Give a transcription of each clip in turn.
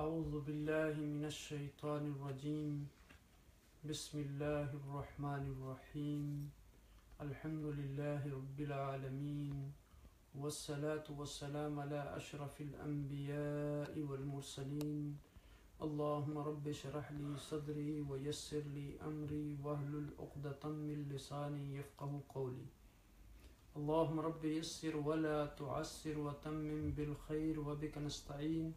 اعوذ باللہ من الشیطان الرجیم بسم اللہ الرحمن الرحیم الحمد للہ رب العالمین والصلاة والسلام علی اشرف الانبیاء والمرسلین اللہم رب اشرح لی صدری ویسر لی امری واحلل عقدۃ من لسانی یفقہوا قولی اللہم رب یسر ولا تعسر وتمم بالخیر وبک نستعین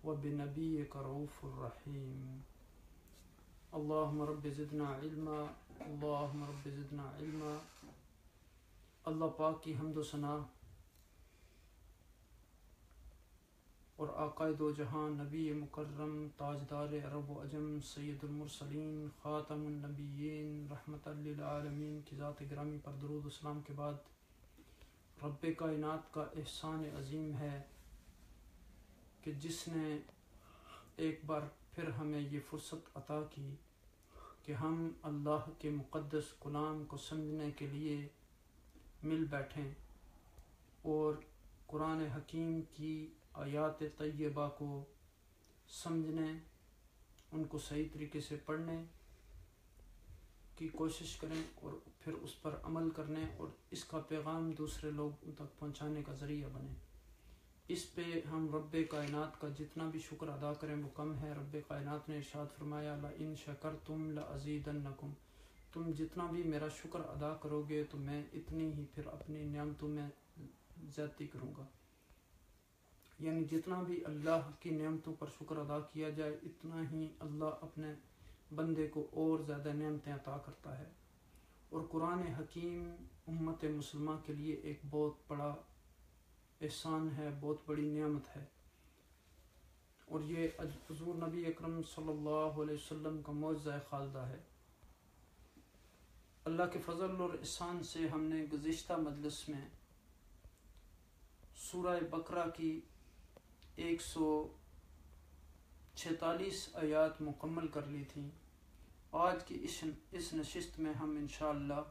وبنبیک رؤوف الرحیم اللہم رب زدنا علما اللہم رب زدنا علما۔ اللہ پاک کی حمد و ثنا اور آقا دو جہاں نبی مکرم تاجدار عرب و عجم سید المرسلین خاتم النبیین رحمت للعالمین کی ذات گرامی پر درود و سلام کے بعد رب کائنات کا احسان عظیم ہے کہ جس نے ایک بار پھر ہمیں یہ فرصت عطا کی کہ ہم اللہ کے مقدس کلام کو سمجھنے کے لیے مل بیٹھیں اور قرآن حکیم کی آیات طیبہ کو سمجھنے، ان کو صحیح طریقے سے پڑھنے کی کوشش کریں اور پھر اس پر عمل کرنے اور اس کا پیغام دوسرے لوگوں تک پہنچانے کا ذریعہ بنے۔ اس پہ ہم رب کائنات کا جتنا بھی شکر ادا کریں وہ کم ہے۔ رب کائنات نے ارشاد فرمایا لَإِن شَكَرْتُمْ لَأَزِيدَنَّكُمْ، تم جتنا بھی میرا شکر ادا کرو گے تو میں اتنی ہی پھر اپنی نعمتوں میں زیادتی کروں گا، یعنی جتنا بھی اللہ کی نعمتوں پر شکر ادا کیا جائے اتنا ہی اللہ اپنے بندے کو اور زیادہ نعمتیں عطا کرتا ہے۔ اور قرآن حکیم امت مسلمہ کے لیے ایک بہت بڑا احسان ہے، بہت بڑی نعمت ہے، اور یہ حضور نبی اکرم صلی اللہ علیہ وسلم کا معجزہ خالدہ ہے۔ اللہ کے فضل اور احسان سے ہم نے گزشتہ مجلس میں سورہ بقرہ کی 146 آیات مکمل کر لی تھیں۔ آج کی اس نشست میں ہم انشاءاللہ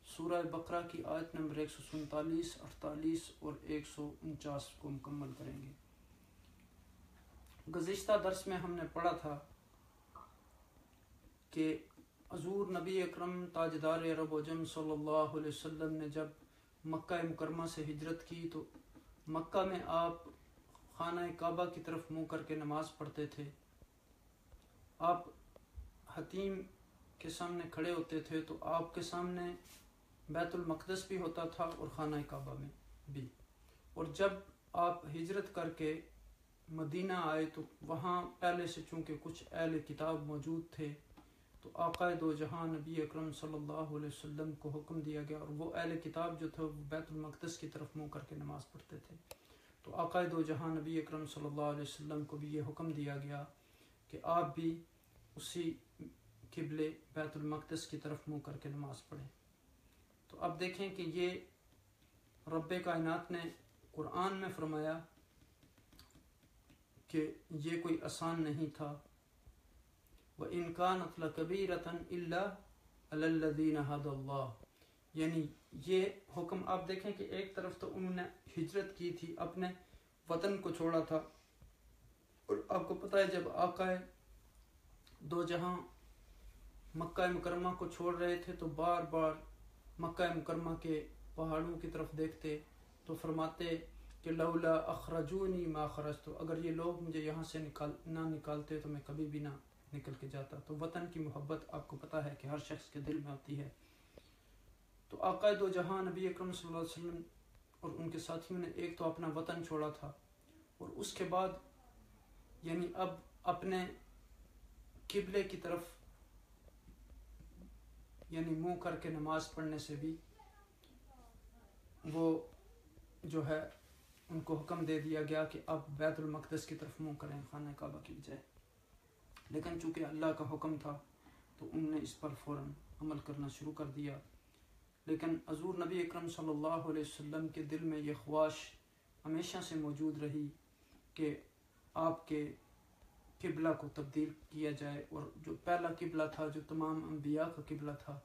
سورہ بقرہ کی آیت نمبر 147، 48 اور 149 کو مکمل کریں گے۔ گزشتہ درس میں ہم نے پڑھا تھا کہ حضور نبی اکرم تاجدار عرب و عجم صلی اللہ علیہ وسلم نے جب مکہ مکرمہ سے ہجرت کی تو مکہ میں آپ خانہ کعبہ کی طرف منہ کر کے نماز پڑھتے تھے۔ آپ حتیم کے سامنے کھڑے ہوتے تھے تو آپ کے سامنے بیت المقدس بھی ہوتا تھا اور خانہ کعبہ میں بھی۔ اور جب آپ ہجرت کر کے مدینہ آئے تو وہاں پہلے سے چونکہ کچھ اہل کتاب موجود تھے تو آقا دو جہاں نبی اکرم صلی اللہ علیہ وسلم کو حکم دیا گیا، اور وہ اہل کتاب جو تھے وہ بیت المقدس کی طرف منہ کر کے نماز پڑھتے تھے، تو آقا دو جہاں نبی اکرم صلی اللہ علیہ وسلم کو بھی یہ حکم دیا گیا کہ آپ بھی اسی قبلے بیت المقدس کی طرف منہ کر کے نماز پڑھیں۔ تو اب دیکھیں کہ یہ رب کائنات نے قرآن میں فرمایا کہ یہ کوئی آسان نہیں تھا۔ وَإِن كَانَتْ لَكَبِيرَةً إِلَّا عَلَى الَّذِينَ هَدَى اللَّهُ، یعنی یہ حکم آپ دیکھیں کہ ایک طرف تو انہوں نے ہجرت کی تھی، اپنے وطن کو چھوڑا تھا، اور آپ کو پتہ ہے جب آقا دو جہاں مکہ مکرمہ کو چھوڑ رہے تھے تو بار بار مکہ مکرمہ کے پہاڑوں کی طرف دیکھتے تو فرماتے کہ لولا اخرجونی ما خرجت، اگر یہ لوگ مجھے یہاں سے نہ نکالتے تو میں کبھی بھی نہ نکل کے جاتا۔ تو وطن کی محبت آپ کو پتہ ہے کہ ہر شخص کے دل میں ہوتی ہے۔ تو آقا دو جہاں نبی اکرم صلی اللہ علیہ وسلم اور ان کے ساتھیوں نے ایک تو اپنا وطن چھوڑا تھا، اور اس کے بعد یعنی اب اپنے قبلے کی طرف یعنی منہ کر کے نماز پڑھنے سے بھی وہ جو ہے ان کو حکم دے دیا گیا کہ آپ بیت المقدس کی طرف منہ کریں خانہ کعبہ کی بجائے، لیکن چونکہ اللہ کا حکم تھا تو انہوں نے اس پر فوراً عمل کرنا شروع کر دیا۔ لیکن حضور نبی اکرم صلی اللہ علیہ وسلم کے دل میں یہ خواہش ہمیشہ سے موجود رہی کہ آپ کے قبلہ کو تبدیل کیا جائے، اور جو پہلا قبلہ تھا جو تمام انبیاء کا قبلہ تھا،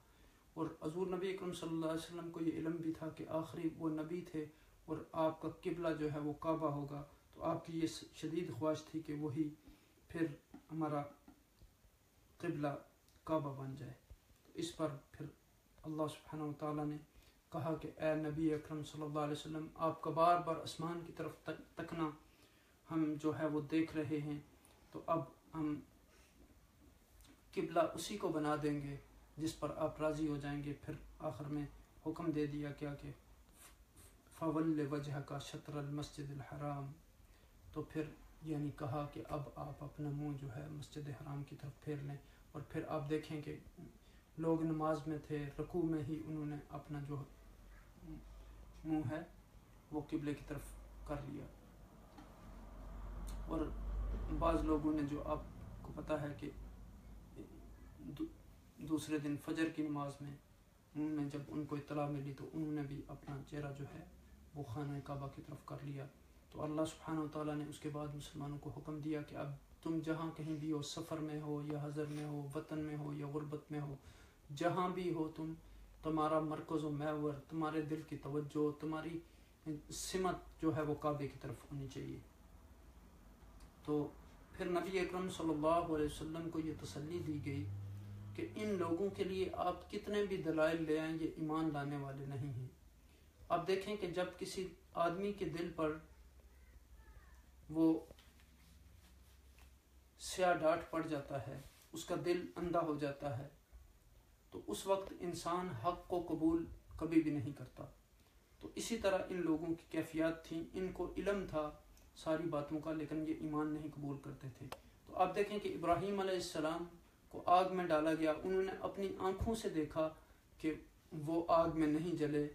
اور حضور نبی اکرم صلی اللہ علیہ وسلم کو یہ علم بھی تھا کہ آخری وہ نبی تھے اور آپ کا قبلہ جو ہے وہ کعبہ ہوگا، تو آپ کی یہ شدید خواہش تھی کہ وہی پھر ہمارا قبلہ کعبہ بن جائے۔ تو اس پر پھر اللہ سبحانہ وتعالیٰ نے کہا کہ اے نبی اکرم صلی اللہ علیہ وسلم، آپ کا بار بار آسمان کی طرف تکنا ہم جو ہے وہ دیکھ رہے ہیں، تو اب ہم قبلہ اسی کو بنا دیں گے جس پر آپ راضی ہو جائیں گے۔ پھر آخر میں حکم دے دیا کیا کہ فَوَلِّ وَجْهَكَ شَطْرَ الْمَسْجِدِ الْحَرَامِ، تو پھر یعنی کہا کہ اب آپ اپنا منہ جو ہے مسجد حرام کی طرف پھیر لیں۔ اور پھر آپ دیکھیں کہ لوگ نماز میں تھے، رکوع میں ہی انہوں نے اپنا جو منہ ہے وہ قبلے کی طرف کر لیا۔ اور بعض لوگوں نے جو آپ کو پتہ ہے کہ دوسرے دن فجر کی نماز میں انہوں نے جب ان کو اطلاع ملی تو انہوں نے بھی اپنا چہرہ جو ہے وہ خانہ کعبہ کی طرف کر لیا۔ تو اللہ سبحانہ وتعالیٰ نے اس کے بعد مسلمانوں کو حکم دیا کہ اب تم جہاں کہیں بھی ہو، سفر میں ہو یا حضر میں ہو، وطن میں ہو یا غربت میں ہو، جہاں بھی ہو تمہارا مرکز و محور، تمہارے دل کی توجہ، تمہاری سمت جو ہے وہ کعبے کی طرف ہونی چاہیے۔ تو پھر نبی اکرم صلی اللہ علیہ وسلم کو یہ تسلی دی گئی کہ ان لوگوں کے لیے آپ کتنے بھی دلائل لے آئیں، یہ ایمان لانے والے نہیں ہیں۔ آپ دیکھیں کہ جب کسی آدمی کے دل پر وہ سیاہ ڈاٹ پڑ جاتا ہے، اس کا دل اندھا ہو جاتا ہے، تو اس وقت انسان حق کو قبول کبھی بھی نہیں کرتا۔ تو اسی طرح ان لوگوں کی کیفیات تھیں، ان کو علم تھا ساری باتوں کا، لیکن یہ ایمان نہیں قبول کرتے تھے۔ تو آپ دیکھیں کہ ابراہیم علیہ السلام کو آگ میں ڈالا گیا، انہوں نے اپنی آنکھوں سے دیکھا کہ وہ آگ میں نہیں جلے،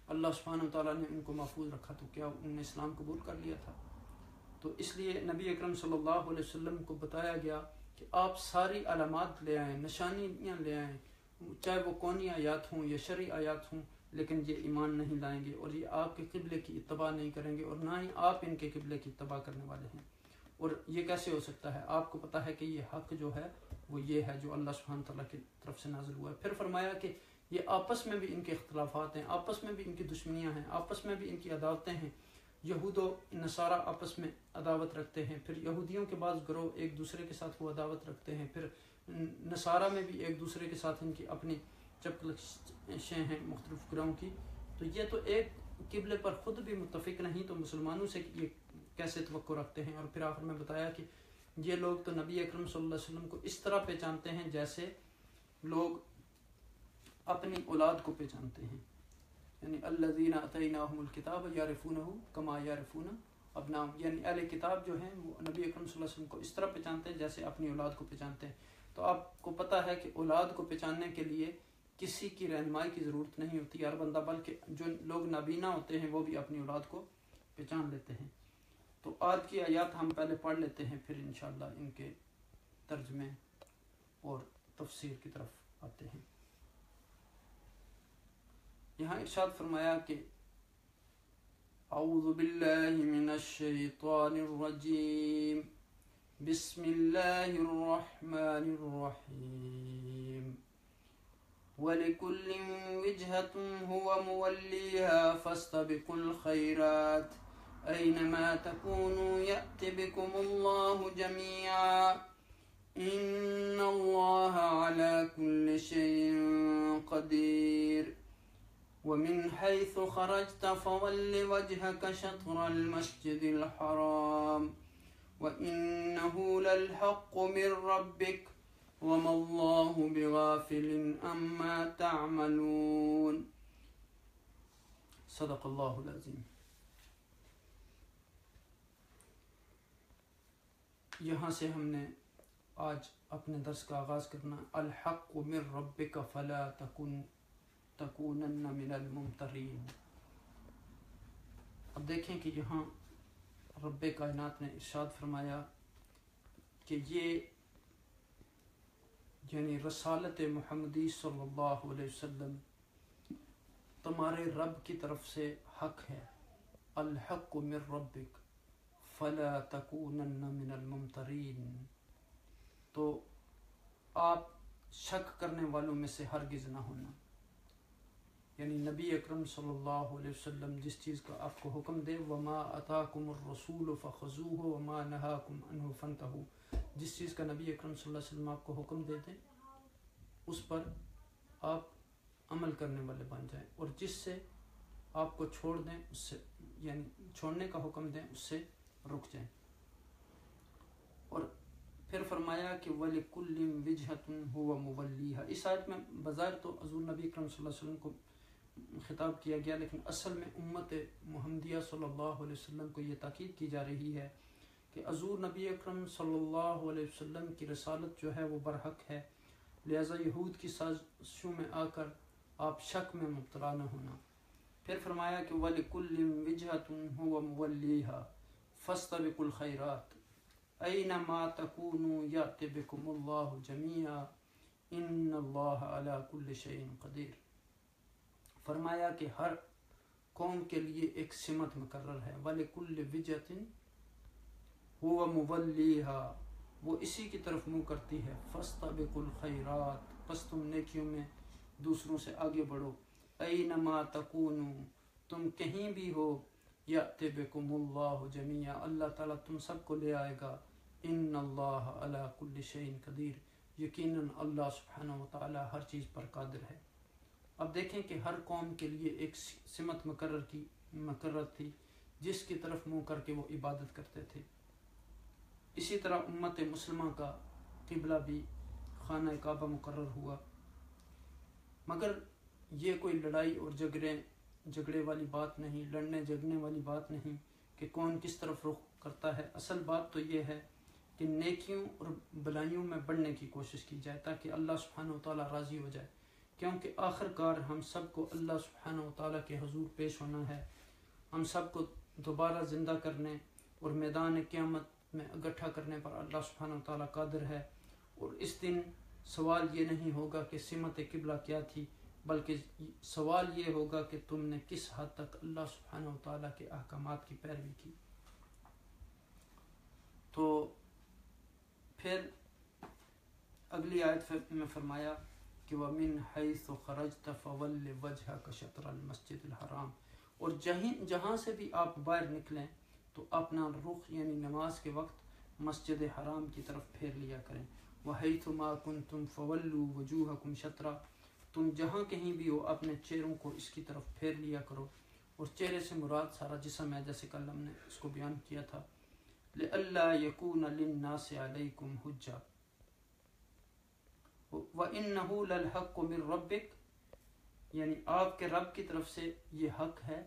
اللہ سبحانہ وتعالیٰ نے ان کو محفوظ رکھا، تو کیا انہوں نے اسلام قبول کر لیا تھا؟ تو اس لیے نبی اکرم صلی اللہ علیہ وسلم کو بتایا گیا کہ آپ ساری علامات لے آئیں، نشانیاں لے آئیں، چاہے وہ کونی آیات ہوں یا شرعی آیات ہوں، لیکن یہ ایمان نہیں لائیں گے، اور یہ آپ کے قبلے کی اتباع نہیں کریں گے، اور نہ ہی آپ ان کے قبلے کی اتباع کرنے والے ہیں۔ اور یہ کیسے ہو سکتا ہے؟ آپ کو پتہ ہے کہ یہ حق جو ہے وہ یہ ہے جو اللہ سبحانہ تعالیٰ کی طرف سے نازل ہوا ہے۔ پھر فرمایا کہ یہ آپس میں بھی ان کے اختلافات ہیں، آپس میں بھی ان کی دشمنیاں ہیں، آپس میں بھی ان کی عداوتیں ہیں۔ یہود و نصارہ آپس میں عداوت رکھتے ہیں، پھر یہودیوں کے بعض گروہ ایک دوسرے کے ساتھ وہ عداوت رکھتے ہیں، پھر نصارہ میں بھی ایک دوسرے کے ساتھ ان کی اپنی چپکلشیں ہیں مختلف گروہوں کی۔ تو یہ تو ایک قبلے پر خود بھی متفق نہیں، تو مسلمانوں سے یہ کیسے توقع رکھتے ہیں؟ اور پھر آخر میں بتایا کہ یہ لوگ تو نبی اکرم صلی اللہ علیہ وسلم کو اس طرح پہچانتے ہیں جیسے لوگ اپنی اولاد کو پہچانتے ہیں، یعنی الذین آتیناہم الکتاب یعرفونہ کما یعرفون ابناہم، یعنی اہل کتاب جو ہیں وہ نبی اکرم صلی اللہ علیہ وسلم کو اس طرح پہچانتے ہیں جیسے اپنی اولاد کو پہچانتے ہیں۔ تو آپ کو پتہ ہے کہ اولاد کو پہچاننے کے لیے کسی کی رہنمائی کی ضرورت نہیں ہوتی ہر بندہ، بلکہ جو لوگ نابینا ہوتے ہیں وہ بھی اپنی اولاد کو پہچان لیتے ہیں۔ تو آج کی آیات ہم پہلے پڑھ لیتے ہیں، پھر انشاءاللہ ان کے ترجمے اور تفسیر کی طرف آتے ہیں۔ یہاں ارشاد فرمایا کہ اعوذ باللہ من الشیطان الرجیم، بسم اللہ الرحمن الرحیم، وَلِكُلٍّ وِجْهَةٌ هُوَ مُوَلِّيهَا فَاسْتَبِقُوا الْخَيْرَاتِ أَيْنَمَا تَكُونُوا يَأْتِ بِكُمُ اللَّهُ جَمِيعًا إِنَّ اللَّهَ عَلَى كُلِّ شَيْءٍ قَدِيرٌ وَمِنْ حَيْثُ خَرَجْتَ فَوَلِّ وَجْهَكَ شَطْرَ الْمَسْجِدِ الْحَرَامِ وَإِنَّهُ لَلْحَقُّ مِنْ رَبِّكَ وَمَا اللَّهُ بِغَافِلٍ عَمَّا تَعْمَلُونَ۔ صدق اللہ العظیم۔ یہاں سے ہم نے آج اپنے درس کا آغاز کرنا، الحق من ربک فلا تکونن من الممترین۔ اب دیکھیں کہ یہاں رب کائنات نے ارشاد فرمایا کہ یہ یعنی رسالت محمدی صلی اللہ علیہ وسلم تمہارے رب کی طرف سے حق ہے، الحق من ربک فلا تکونن من الممترین، تو آپ شک کرنے والوں میں سے ہرگز نہ ہونا۔ یعنی نبی اکرم صلی اللہ علیہ وسلم جس چیز کا آپ کو حکم دے، وما اتاکم الرسول فخذوہ وما نہاکم عنہ فانتہوا، جس چیز کا نبی اکرم صلی اللہ علیہ وسلم آپ کو حکم دے دیں اس پر آپ عمل کرنے والے بن جائیں، اور جس سے آپ کو چھوڑ دیں اس سے یعنی چھوڑنے کا حکم دیں اس سے رک جائیں۔ اور پھر فرمایا کہ وَلِكُلٍّ وِجْهَةٌ هُوَ مُوَلِّيهَا۔ اس آیت میں بظاہر تو حضور نبی اکرم صلی اللہ علیہ وسلم کو خطاب کیا گیا، لیکن اصل میں امت محمدیہ صلی اللہ علیہ وسلم کو یہ تاکید کی جا رہی ہے کہ حضور نبی اکرم صلی اللہ علیہ وسلم کی رسالت جو ہے وہ برحق ہے، لہذا یہود کی سازشوں میں آ کر آپ شک میں مبتلا نہ ہونا۔ پھر فرمایا کہ وَلِكُلٍّ وِجْهَةٌ هُوَ مُوَلِّيهَا فَاسْتَبِقُوا الْخَيْرَاتِ أَيْنَمَا تَكُونُوا يَأْتِ بِكُمُ اللَّهُ جَمِيعًا إِنَّ اللَّهَ عَلَى كُلِّ شَيْءٍ قَدِيرٌ۔ فرمایا کہ ہر قوم کے لیے ایک سمت مقرر ہے، وَلِكُلِّ وِجْهَةٍ هُوَ مُوَلِّيهَا، وہ اسی کی طرف منہ کرتی ہے، فَاسْتَبِقُوا الْخَيْرَاتِ، پس تم نیکیوں میں دوسروں سے آگے بڑھو، أَيْنَمَا تَكُونُوا، تم کہیں بھی ہو، یأتی بکم اللہ جمیعا، اللہ تعالیٰ تم سب کو لے آئے گا، ان اللہ علی کل شیء قدیر، یقیناً اللہ سبحانہ و تعالیٰ ہر چیز پر قادر ہے۔ اب دیکھیں کہ ہر قوم کے لیے ایک سمت مقرر تھی جس کی طرف منہ کر کے وہ عبادت کرتے تھے۔ اسی طرح امت مسلمہ کا قبلہ بھی خانہ کعبہ مقرر ہوا، مگر یہ کوئی لڑائی اور جھگڑے والی بات نہیں، لڑنے جھگڑنے والی بات نہیں کہ کون کس طرف رخ کرتا ہے۔ اصل بات تو یہ ہے کہ نیکیوں اور بلائیوں میں بڑھنے کی کوشش کی جائے تاکہ اللہ سبحانہ و تعالیٰ راضی ہو جائے، کیونکہ آخر کار ہم سب کو اللہ سبحانہ و تعالیٰ کے حضور پیش ہونا ہے، ہم سب کو دوبارہ زندہ کرنے اور میدان قیامت میں اکٹھا کرنے پر اللہ سبحانہ و تعالیٰ قادر ہے۔ اور اس دن سوال یہ نہیں ہوگا کہ سمت قبلہ کیا تھی، بلکہ سوال یہ ہوگا کہ تم نے کس حد تک اللہ سبحانہ و تعالیٰ کے احکامات کی پیروی کی۔ تو پھر اگلی آیت میں فرمایا کہ وَمِنْ حَيْثُ خَرَجْتَ فَوَلِّ وَجْهَكَ شَطْرَ الْمَسْجِدِ الْحَرَامِ، اور جہاں سے بھی آپ باہر نکلیں تو اپنا رخ یعنی نماز کے وقت مسجد حرام کی طرف پھیر لیا کریں۔ وَحَيْثُ مَا كُنْتُمْ فَوَلُّوا وُجُوهَكُمْ شَطْرًا، تم جہاں کہیں بھی ہو اپنے چہروں کو اس کی طرف پھیر لیا کرو، اور چہرے سے مراد سارا جسم ہے، جیسے کل ہم نے اس کو بیان کیا تھا۔ لِأَلَّا يَكُونَ لِلنَّاسِ عَلَيْكُمْ حُجَّةٌ وَإِنَّهُ لَلْحَقُّ مِنْ رَبِّكَ، یعنی آپ کے رب کی طرف سے یہ حق ہے،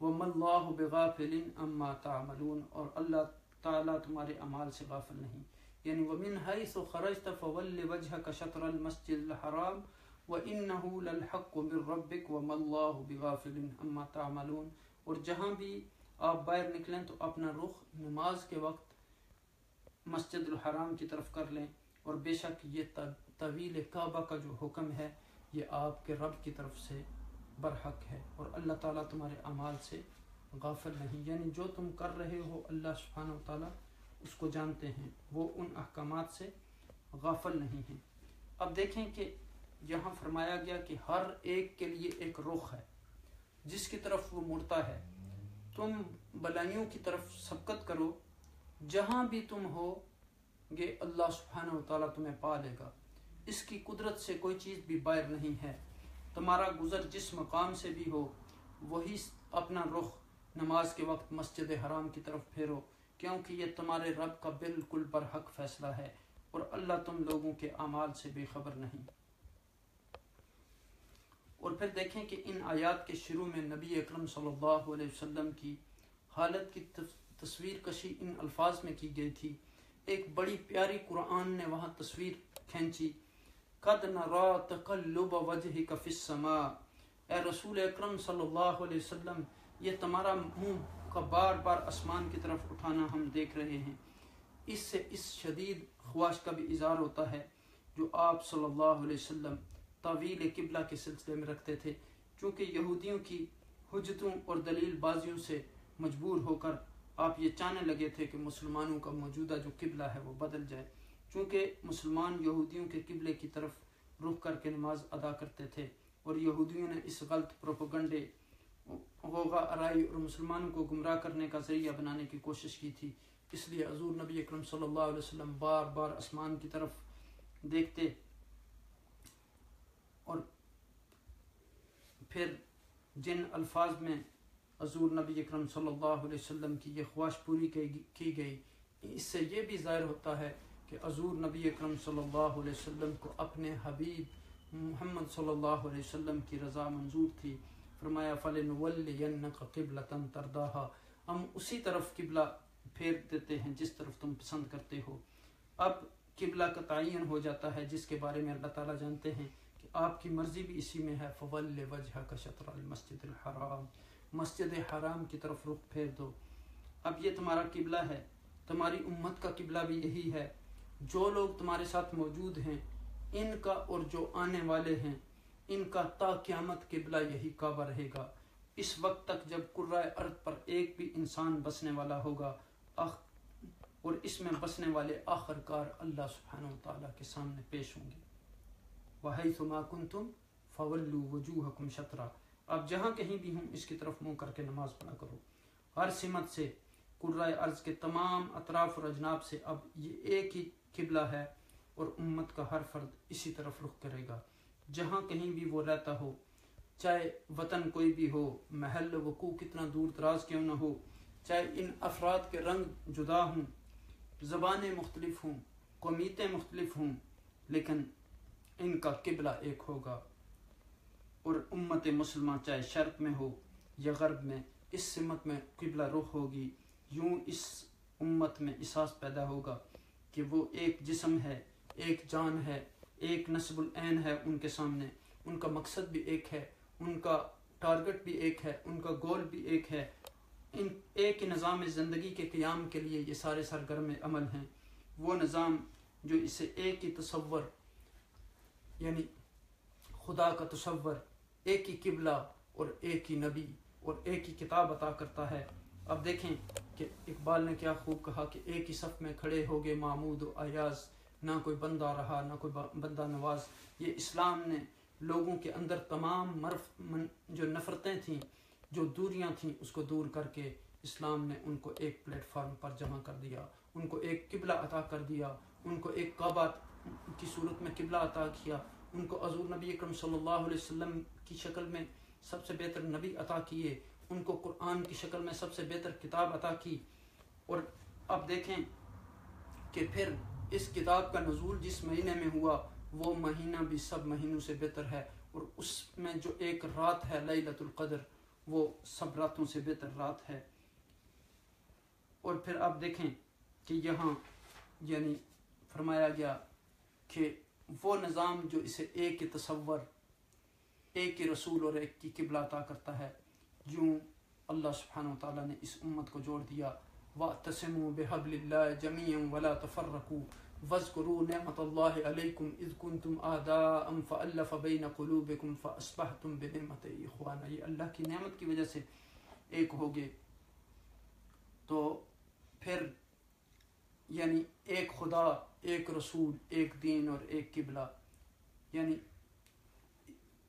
وَمَا اللَّهُ بِغَافِلٍ عَمَّا تَعْمَلُونَ، اور اللہ تعالیٰ تمہارے اعمال سے غافل نہیں، یعنی وَمِنْ حَيْثُ خَرَجْتَ فَوَلِّ وَجْهَكَ شَطْرَ الْمَسْجِدِ الْحَرَامِ وَإِنَّهُ لَلْحَقُّ مِنْ رَبِّكَ وَمَا اللَّهُ بِغَافِلٍ عَمَّا تَعْمَلُونَ، اور جہاں بھی آپ باہر نکلیں تو اپنا رخ نماز کے وقت مسجد الحرام کی طرف کر لیں، اور بے شک یہ طویل کعبہ کا جو حکم ہے یہ آپ کے رب کی طرف سے برحق ہے، اور اللہ تعالیٰ تمہارے اعمال سے غافل نہیں، یعنی جو تم کر رہے ہو اللہ سبحانہ و تعالیٰ اس کو جانتے ہیں، وہ ان احکامات سے غافل نہیں ہیں۔ اب دیکھیں کہ یہاں فرمایا گیا کہ ہر ایک کے لیے ایک رخ ہے جس کی طرف وہ مڑتا ہے، تم بلائیوں کی طرف سبقت کرو، جہاں بھی تم ہو گے اللہ سبحانہ و تعالیٰ تمہیں پا لے گا، اس کی قدرت سے کوئی چیز بھی باہر نہیں ہے۔ تمہارا گزر جس مقام سے بھی ہو وہی اپنا رخ نماز کے وقت مسجد حرام کی طرف پھیرو، کیونکہ یہ تمہارے رب کا بالکل برحق فیصلہ ہے، اور اللہ تم لوگوں کے اعمال سے بے خبر نہیں۔ اور پھر دیکھیں کہ ان آیات کے شروع میں نبی اکرم صلی اللہ علیہ وسلم کی حالت کی تصویر کشی ان الفاظ میں کی گئی تھی۔ ایک بڑی پیاری قرآن نے وہاں تصویر کھینچی، قَدْ نَرَا تَقَلُّبَ وَجْهِكَ فِي السَّمَاءِ، اے رسول اکرم صلی اللہ علیہ وسلم یہ تمہارا منہ کا بار بار آسمان کی طرف اٹھانا ہم دیکھ رہے ہیں۔ اس سے اس شدید خواہش کا بھی اظہار ہوتا ہے جو آپ صلی اللہ علیہ وسلم تعویل قبلہ کے سلسلے میں رکھتے تھے، چونکہ یہودیوں کی حجتوں اور دلیل بازیوں سے مجبور ہو کر آپ یہ چاہنے لگے تھے کہ مسلمانوں کا موجودہ جو قبلہ ہے وہ بدل جائے، چونکہ مسلمان یہودیوں کے قبلے کی طرف رخ کر کے نماز ادا کرتے تھے، اور یہودیوں نے اس غلط پروپیگنڈے غوغا آرائی اور مسلمانوں کو گمراہ کرنے کا ذریعہ بنانے کی کوشش کی تھی۔ اس لیے حضور نبی اکرم صلی اللہ علیہ وسلم بار بار آسمان کی طرف دیکھتے اور پھر جن الفاظ میں حضور نبی اکرم صلی اللہ علیہ وسلم کی یہ خواہش پوری کی گئی، اس سے یہ بھی ظاہر ہوتا ہے کہ حضور نبی اکرم صلی اللہ علیہ وسلم کو اپنے حبیب محمد صلی اللہ علیہ وسلم کی رضا منظور تھی۔ فرمایا فَلَنُوَلِّيَنَّكَ قِبْلَةً تَرْضَاهَا، ہم اسی طرف قبلہ پھیر دیتے ہیں جس طرف تم پسند کرتے ہو۔ اب قبلہ کا تعین ہو جاتا ہے جس کے بارے میں اللہ تعالیٰ جانتے ہیں کہ آپ کی مرضی بھی اسی میں ہے۔ فَوَلِّ وَجْهَكَ شَطْرَ الْمَسْجِدِ الْحَرَامِ، مسجد حرام کی طرف رخ پھیر دو۔ اب یہ تمہارا قبلہ ہے، تمہاری امت کا قبلہ بھی یہی ہے۔ جو لوگ تمہارے ساتھ موجود ہیں ان کا اور جو آنے والے ہیں ان کا تا قیامت قبلہ یہی کعبہ رہے گا، اس وقت تک جب کرۂ ارض پر ایک بھی انسان بسنے والا ہوگا، اور اس میں بسنے والے آخر کار اللہ سبحانہ وتعالیٰ کے سامنے پیش ہوں گے۔ وَحَيْثُ مَا كُنْتُمْ فَوَلُّوا وُجُوهَكُمْ شَطْرًا، اب جہاں کہیں بھی ہوں اس کی طرف منہ کر کے نماز پڑھا کرو۔ ہر سمت سے کرۂ ارض کے تمام اطراف اور اجناب سے اب یہ ایک ہی قبلہ ہے اور امت کا ہر فرد اسی طرف رخ کرے گا، جہاں کہیں بھی وہ رہتا ہو، چاہے وطن کوئی بھی ہو، محل وقوع کتنا دور دراز کیوں نہ ہو، چاہے ان افراد کے رنگ جدا ہوں، زبانیں مختلف ہوں، قومیتیں مختلف ہوں، لیکن ان کا قبلہ ایک ہوگا۔ اور امت مسلمہ چاہے شرق میں ہو یا غرب میں اس سمت میں قبلہ رخ ہوگی۔ یوں اس امت میں احساس پیدا ہوگا کہ وہ ایک جسم ہے، ایک جان ہے، ایک نسب العین ہے ان کے سامنے، ان کا مقصد بھی ایک ہے، ان کا ٹارگٹ بھی ایک ہے، ان کا گول بھی ایک ہے، ان ایک ہی نظام زندگی کے قیام کے لیے یہ سارے سرگرم عمل ہیں۔ وہ نظام جو اسے ایک ہی تصور یعنی خدا کا تصور، ایک ہی قبلہ اور ایک ہی نبی اور ایک ہی کتاب عطا کرتا ہے۔ اب دیکھیں کہ اقبال نے کیا خوب کہا کہ ایک ہی صف میں کھڑے ہو گئے محمود و ایاز، نہ کوئی بندہ رہا نہ کوئی بندہ نواز۔ یہ اسلام نے لوگوں کے اندر تمام جو نفرتیں تھیں، جو دوریاں تھیں، اس کو دور کر کے اسلام نے ان کو ایک پلیٹ فارم پر جمع کر دیا، ان کو ایک قبلہ عطا کر دیا، ان کو ایک کعبہ کی صورت میں قبلہ عطا کیا، ان کو حضور نبی اکرم صلی اللہ علیہ وسلم کی شکل میں سب سے بہتر نبی عطا کیے، ان کو قرآن کی شکل میں سب سے بہتر کتاب عطا کی۔ اور اب دیکھیں کہ پھر اس کتاب کا نزول جس مہینے میں ہوا وہ مہینہ بھی سب مہینوں سے بہتر ہے، اور اس میں جو ایک رات ہے لیلۃ القدر وہ سب راتوں سے بہتر رات ہے۔ اور پھر آپ دیکھیں کہ یہاں یعنی فرمایا گیا کہ وہ نظام جو اسے ایک ہی تصور، ایک ہی رسول اور ایک کی قبلہ عطا کرتا ہے، یوں اللہ سبحانہ وتعالیٰ نے اس امت کو جوڑ دیا۔ وَاعْتَصِمُوا بِحَبْلِ اللَّهِ جَمِيعًا وَلَا تَفَرَّقُوا وَاذْكُرُوا نِعْمَةَ اللَّهِ عَلَيْكُمْ إِذْ كُنْتُمْ أَعْدَاءً فَأَلَّفَ بَيْنَ قُلُوبِكُمْ فَأَصْبَحْتُمْ بِنِعْمَتِهِ إِخْوَانًا، یہ اللہ کی نعمت کی وجہ سے ایک ہو گئے۔ تو پھر یعنی ایک خدا، ایک رسول، ایک دین اور ایک قبلہ، یعنی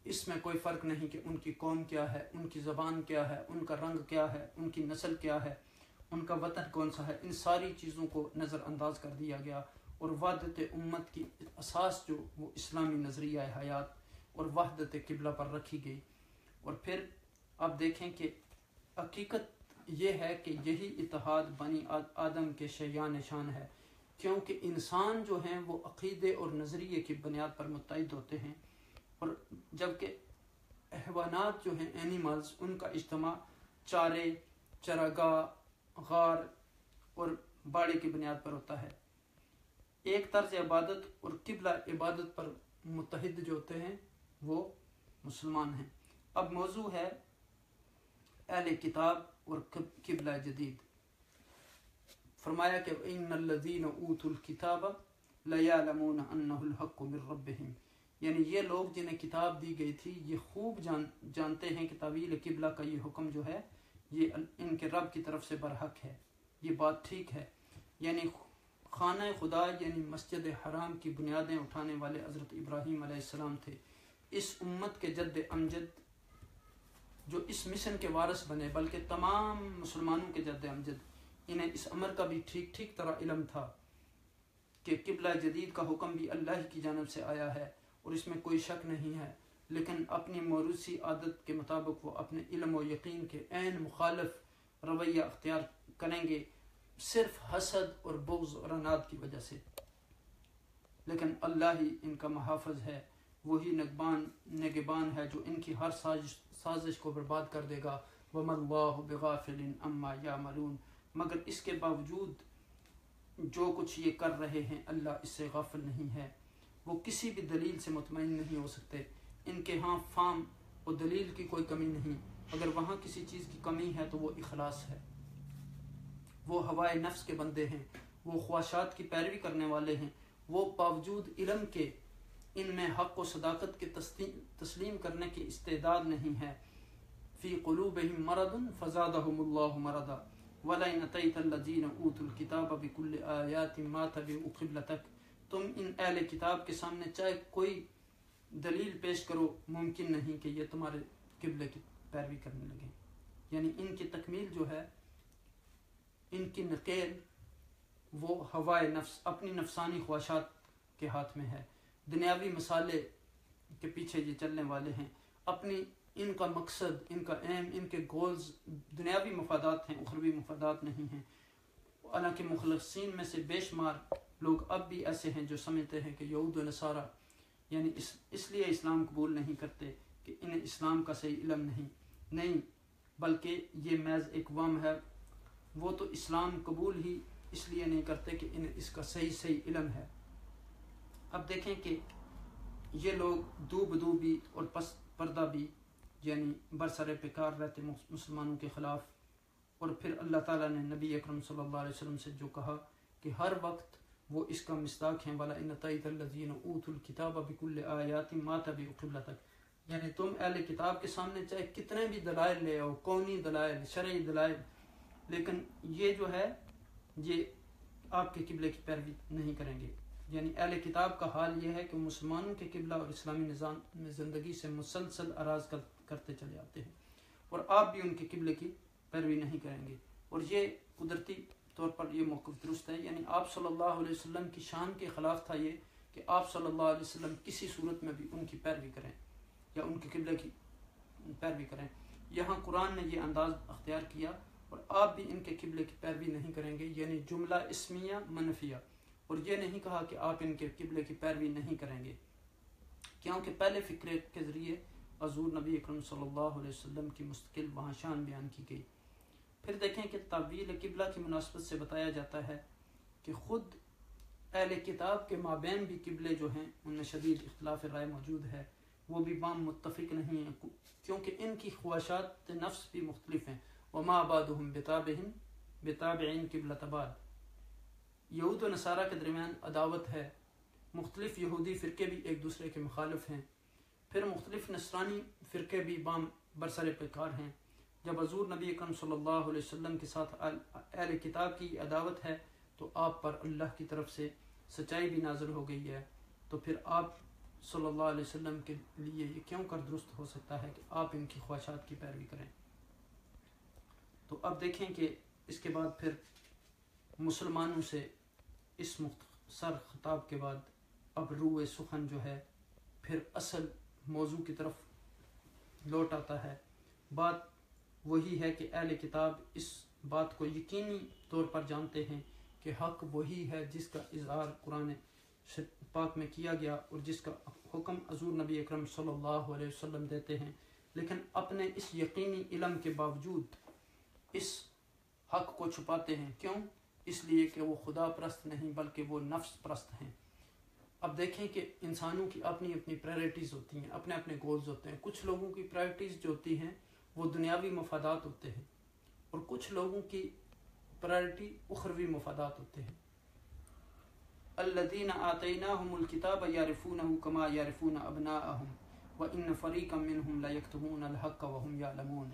اس میں کوئی فرق نہیں کہ ان کی قوم کیا ہے، ان کی زبان کیا ہے، ان کا رنگ کیا ہے، ان کی نسل کیا ہے، ان کا وطن کون سا ہے، ان ساری چیزوں کو نظر انداز کر دیا گیا۔ اور وحدت امت کی اساس جو وہ اسلامی نظریہ حیات اور وحدت قبلہ پر رکھی گئی۔ اور پھر آپ دیکھیں کہ حقیقت یہ ہے کہ یہی اتحاد بنی آدم کے شیان شان ہے، کیونکہ انسان جو ہیں وہ عقیدے اور نظریے کی بنیاد پر متحد ہوتے ہیں، اور جبکہ حیوانات جو ہیں اینیملز، ان کا اجتماع چارے، چراگاہ، غار اور باڑے کی بنیاد پر ہوتا ہے۔ ایک طرز عبادت اور قبلہ عبادت پر متحد جو ہوتے ہیں وہ مسلمان ہیں۔ اب موضوع ہے اہل کتاب اور قبلہ جدید۔ فرمایا کہ ان الذین اوتوا الکتاب لیعلمون انہ الحق من ربہم، یعنی یہ لوگ جنہیں کتاب دی گئی تھی یہ خوب جانتے ہیں کہ تعویل قبلہ کا یہ حکم جو ہے یہ ان کے رب کی طرف سے برحق ہے، یہ بات ٹھیک ہے۔ یعنی خانہ خدا یعنی مسجد حرام کی بنیادیں اٹھانے والے حضرت ابراہیم علیہ السلام تھے۔ اس امت کے جد امجد جو اس مشن کے وارث بنے، بلکہ تمام مسلمانوں کے جد امجد، انہیں اس امر کا بھی ٹھیک ٹھیک طرح علم تھا کہ قبلہ جدید کا حکم بھی اللہ کی جانب سے آیا ہے اور اس میں کوئی شک نہیں ہے، لیکن اپنی موروثی عادت کے مطابق وہ اپنے علم و یقین کے عین مخالف رویہ اختیار کریں گے، صرف حسد اور بغض اور عناد کی وجہ سے۔ لیکن اللہ ہی ان کا محافظ ہے، وہی نگبان ہے جو ان کی ہر سازش کو برباد کر دے گا۔ وَمَا اللَّهُ بِغَافِلٍ عَمَّا يَعْمَلُونَ، مگر اس کے باوجود جو کچھ یہ کر رہے ہیں اللہ اس سے غافل نہیں ہے۔ وہ کسی بھی دلیل سے مطمئن نہیں ہو سکتے، ان کے ہاں فام و دلیل کی کوئی کمی نہیں، اگر وہاں کسی چیز کی کمی ہے تو وہ اخلاص ہے۔ وہ ہوائے نفس کے بندے ہیں، وہ خواہشات کی پیروی کرنے والے ہیں، وہ باوجود علم کے ان میں حق و صداقت کے تسلیم کرنے کی استعداد نہیں ہے۔ فی قلوبہم مرض فزادہم اللہ مرضا وَلَئِنْ أَتَيْتَ الَّذِينَ أُوتُوا الْكِتَابَ بِكُلِّ آیَاتٍ مَا تَبِعُوا قِبْلَتَكَ، تم ان اہل کتاب کے سامنے چاہے کوئی دلیل پیش کرو، ممکن نہیں کہ یہ تمہارے قبلے کی پیروی کرنے لگیں۔ یعنی ان کی تکمیل جو ہے، ان کی نقیل وہ ہوائے نفس، اپنی نفسانی خواہشات کے ہاتھ میں ہے، دنیاوی مسالے کے پیچھے یہ چلنے والے ہیں، اپنی ان کا مقصد، ان کا ایم، ان کے گولز دنیاوی مفادات ہیں، اخروی مفادات نہیں ہیں۔ حالانکہ مخلصین میں سے بے شمار لوگ اب بھی ایسے ہیں جو سمجھتے ہیں کہ یہود و نصارہ یعنی اس لیے اسلام قبول نہیں کرتے کہ انہیں اسلام کا صحیح علم نہیں، بلکہ یہ محض ایک وہم ہے، وہ تو اسلام قبول ہی اس لیے نہیں کرتے کہ انہیں اس کا صحیح علم ہے۔ اب دیکھیں کہ یہ لوگ دو بدو بھی اور پس پردہ بھی یعنی برسر پیکار رہتے مسلمانوں کے خلاف، اور پھر اللہ تعالیٰ نے نبی اکرم صلی اللہ علیہ وسلم سے جو کہا کہ ہر وقت وہ اس کا مصداق ہیں، وَلَئِنْ أَتَيْتَ الَّذِينَ أُوتُوا الْكِتَابَ بِكُلِّ آیَاتٍ مَا تَبِعُوا قِبْلَتَكَ، یعنی تم اہل کتاب کے سامنے چاہے کتنے بھی دلائل لے آؤ، کونی دلائل، شرعی دلائل، لیکن یہ جو ہے یہ آپ کے قبلے کی پیروی نہیں کریں گے۔ یعنی اہل کتاب کا حال یہ ہے کہ مسلمانوں کے قبلہ اور اسلامی نظام میں زندگی سے مسلسل اراض کرتے چلے آتے ہیں، اور آپ بھی ان کے قبلے کی پیروی نہیں کریں گے، اور یہ قدرتی طور پر یہ موقف درست ہے۔ یعنی آپ صلی اللہ علیہ وسلم کی شان کے خلاف تھا یہ کہ آپ صلی اللہ علیہ وسلم کسی صورت میں بھی ان کی پیروی کریں یا ان کے قبلے کی پیروی کریں۔ یہاں قرآن نے یہ انداز اختیار کیا، اور آپ بھی ان کے قبلے کی پیروی نہیں کریں گے، یعنی جملہ اسمیہ منفیہ، اور یہ نہیں کہا کہ آپ ان کے قبلے کی پیروی نہیں کریں گے، کیونکہ پہلے فکرے کے ذریعے حضور نبی اکرم صلی اللہ علیہ وسلم کی مستقل وہاں شان بیان کی گئی۔ پھر دیکھیں کہ تعویل قبلہ کی مناسبت سے بتایا جاتا ہے کہ خود اہل کتاب کے مابین بھی قبلے جو ہیں ان میں شدید اختلاف رائے موجود ہے، وہ بھی بام متفق نہیں ہیں، کیونکہ ان کی خواہشات نفس بھی مختلف ہیں۔ وما بعضهم بتابعین قبلۃ بعض، یہود و نصارہ کے درمیان عداوت ہے، مختلف یہودی فرقے بھی ایک دوسرے کے مخالف ہیں، پھر مختلف نصرانی فرقے بھی بام برسر پیکار ہیں۔ جب حضور نبی اکرم صلی اللہ علیہ وسلم کے ساتھ اہل کتاب کی عداوت ہے تو آپ پر اللہ کی طرف سے سچائی بھی نازل ہو گئی ہے، تو پھر آپ صلی اللہ علیہ وسلم کے لیے یہ کیوں کر درست ہو سکتا ہے کہ آپ ان کی خواہشات کی پیروی کریں۔ تو اب دیکھیں کہ اس کے بعد پھر مسلمانوں سے اس مختصر خطاب کے بعد اب روئے سخن جو ہے پھر اصل موضوع کی طرف لوٹ آتا ہے۔ بات وہی ہے کہ اہل کتاب اس بات کو یقینی طور پر جانتے ہیں کہ حق وہی ہے جس کا اظہار قرآن پاک میں کیا گیا اور جس کا حکم حضور نبی اکرم صلی اللہ علیہ وسلم دیتے ہیں، لیکن اپنے اس یقینی علم کے باوجود اس حق کو چھپاتے ہیں۔ کیوں؟ اس لیے کہ وہ خدا پرست نہیں بلکہ وہ نفس پرست ہیں۔ اب دیکھیں کہ انسانوں کی اپنی اپنی پرائرٹیز ہوتی ہیں، اپنے اپنے گولز ہوتے ہیں۔ کچھ لوگوں کی پرائرٹیز جو ہوتی ہیں وہ دنیاوی مفادات ہوتے ہیں، اور کچھ لوگوں کی پرائرٹی اخروی مفادات ہوتے ہیں۔ الذین آتیناہم الکتاب یعرفونہ کما یعرفون ابناءہم وان فریقا منہم لیکتمون الحق وہم یعلمون۔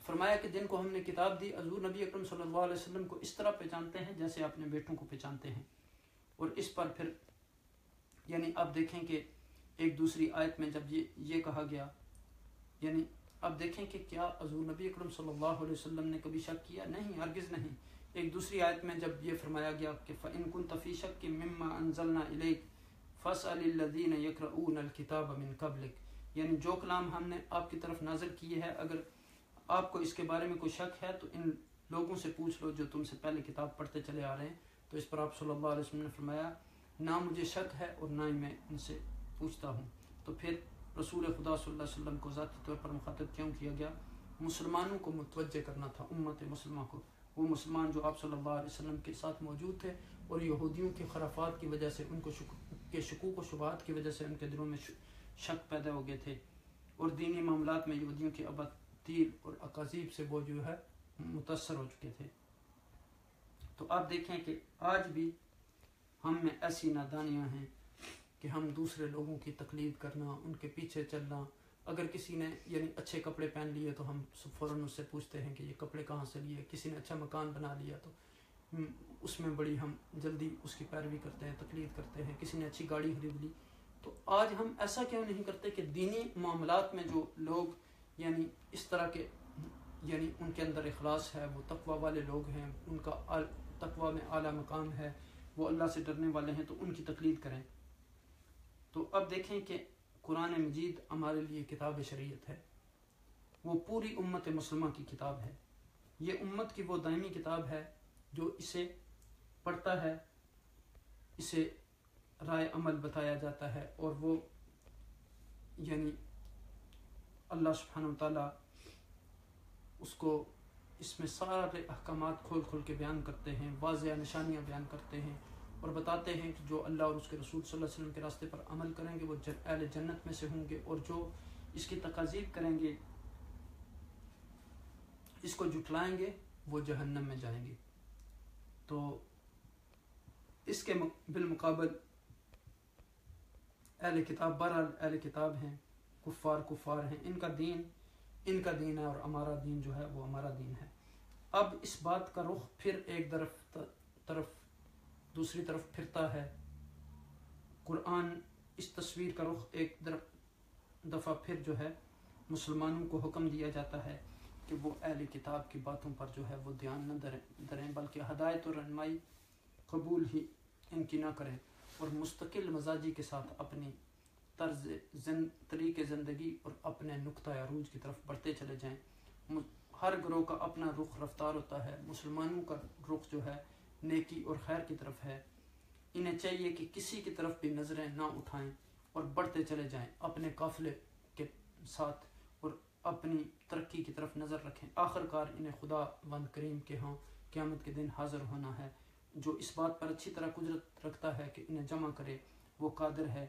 فرمایا کہ جن کو ہم نے کتاب دی حضور نبی اکرم صلی اللہ علیہ وسلم کو اس طرح پہچانتے ہیں جیسے اپنے بیٹوں کو پہچانتے ہیں۔ اور اس پر پھر یعنی اب دیکھیں کہ ایک دوسری آیت میں جب یہ کہا گیا، یعنی اب دیکھیں کہ کیا حضور نبی اکرم صلی اللہ علیہ وسلم نے کبھی شک کیا؟ نہیں، ہرگز نہیں۔ ایک دوسری آیت میں جب یہ فرمایا گیا کہ فَإِن كُنتَ فِي شَكٍّ مِّمَّا أَنزَلْنَا إِلَيْكَ فَاسْأَلِ الَّذِينَ يَقْرَؤُونَ الْكِتَابَ مِن قَبْلِكَ، یعنی جو کلام ہم نے آپ کی طرف نازل کیے ہے، اگر آپ کو اس کے بارے میں کوئی شک ہے تو ان لوگوں سے پوچھ لو جو تم سے پہلے کتاب پڑھتے چلے آ رہے ہیں۔ تو اس پر آپ صلی اللہ علیہ وسلم نے فرمایا نہ مجھے شک ہے اور نہ ہی میں ان سے پوچھتا ہوں۔ تو پھر رسول خدا صلی اللہ علیہ وسلم کو ذاتی طور پر مخاطب کیوں کیا گیا؟ مسلمانوں کو متوجہ کرنا تھا، امت مسلمہ کو، وہ مسلمان جو آپ صلی اللہ علیہ وسلم کے ساتھ موجود تھے اور یہودیوں کے خرافات کی وجہ سے، ان کو شکوک و شبہات کی وجہ سے ان کے دلوں میں شک پیدا ہو گئے تھے، اور دینی معاملات میں یہودیوں کے اباطیل اور اکاذیب سے وہ جو ہے متاثر ہو چکے تھے۔ تو آپ دیکھیں کہ آج بھی ہم میں ایسی نادانیاں ہیں کہ ہم دوسرے لوگوں کی تقلید کرنا، ان کے پیچھے چلنا۔ اگر کسی نے یعنی اچھے کپڑے پہن لیے تو ہم فوراً اس سے پوچھتے ہیں کہ یہ کپڑے کہاں سے لیے۔ کسی نے اچھا مکان بنا لیا تو اس میں بڑی ہم جلدی اس کی پیروی کرتے ہیں، تقلید کرتے ہیں۔ کسی نے اچھی گاڑی خرید لی تو آج ہم ایسا کیوں نہیں کرتے کہ دینی معاملات میں جو لوگ یعنی اس طرح کے یعنی ان کے اندر اخلاص ہے، وہ تقوی والے لوگ ہیں، ان کا تقوی میں اعلیٰ مقام ہے، وہ اللہ سے ڈرنے والے ہیں، تو ان کی تقلید کریں۔ تو اب دیکھیں کہ قرآن مجید ہمارے لیے کتاب شریعت ہے، وہ پوری امت مسلمہ کی کتاب ہے۔ یہ امت کی وہ دائمی کتاب ہے جو اسے پڑھتا ہے، اسے رائے عمل بتایا جاتا ہے، اور وہ یعنی اللہ سبحانہ وتعالیٰ اس کو اس میں سارے احکامات کھول کھول کے بیان کرتے ہیں، واضح نشانیاں بیان کرتے ہیں، اور بتاتے ہیں کہ جو اللہ اور اس کے رسول صلی اللہ علیہ وسلم کے راستے پر عمل کریں گے وہ اہل جنت میں سے ہوں گے، اور جو اس کی تکذیب کریں گے، اس کو جھٹلائیں گے، وہ جہنم میں جائیں گے۔ تو اس کے بالمقابل اہل کتاب بہرحال اہل کتاب ہیں، کفار ہیں، ان کا دین ہے اور ہمارا دین جو ہے وہ ہمارا دین ہے۔ اب اس بات کا رخ پھر ایک طرف دوسری طرف پھرتا ہے۔ قرآن اس تصویر کا رخ ایک دفعہ پھر جو ہے مسلمانوں کو حکم دیا جاتا ہے کہ وہ اہل کتاب کی باتوں پر جو ہے وہ دھیان نہ دیں، بلکہ ہدایت اور رہنمائی قبول ہی ان کی نہ کریں، اور مستقل مزاجی کے ساتھ اپنی طریق زندگی اور اپنے نقطہ عروج کی طرف بڑھتے چلے جائیں۔ ہر گروہ کا اپنا رخ رفتار ہوتا ہے، مسلمانوں کا رخ جو ہے نیکی اور خیر کی طرف ہے۔ انہیں چاہیے کہ کسی کی طرف بھی نظریں نہ اٹھائیں اور بڑھتے چلے جائیں اپنے قافلے کے ساتھ، اور اپنی ترقی کی طرف نظر رکھیں۔ آخر کار انہیں خدا بند کریم کے ہاں قیامت کے دن حاضر ہونا ہے، جو اس بات پر اچھی طرح قدرت رکھتا ہے کہ انہیں جمع کرے، وہ قادر ہے،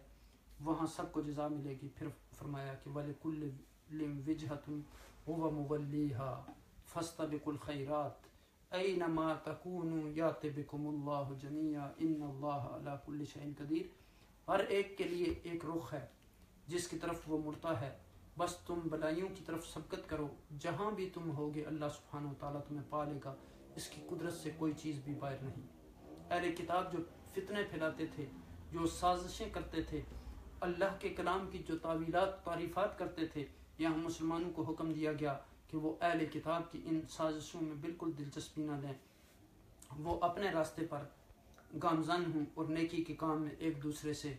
وہاں سب کو جزا ملے گی۔ پھر فرمایا کہ وَلِكُلِّ وِجْهَةٌ هُوَ مُوَلِّيهَا فَاسْتَبِقُوا الْخَيْرَاتِ أَيْنَمَا تَكُونُوا يَأْتِ بِكُمُ اللَّهُ جَمِيعًا إِنَّ اللَّهَ عَلَى كُلِّ شَيْءٍ قَدِيرٌ۔ ہر ایک کے لیے ایک رخ ہے جس کی طرف وہ مڑتا ہے، بس تم بلائیوں کی طرف سبقت کرو، جہاں بھی تم ہوگے اللہ سبحانہ وتعالیٰ تمہیں پا لے گا، اس کی قدرت سے کوئی چیز بھی باہر نہیں۔ اہل کتاب جو فتنے پھیلاتے تھے، جو سازشیں کرتے تھے، اللہ کے کلام کی جو تعویلات تعریفات کرتے تھے، یہاں مسلمانوں کو حکم دیا گیا کہ وہ اہل کتاب کی ان سازشوں میں بالکل دلچسپی نہ لیں، وہ اپنے راستے پر گامزن ہوں اور نیکی کے کام میں ایک دوسرے سے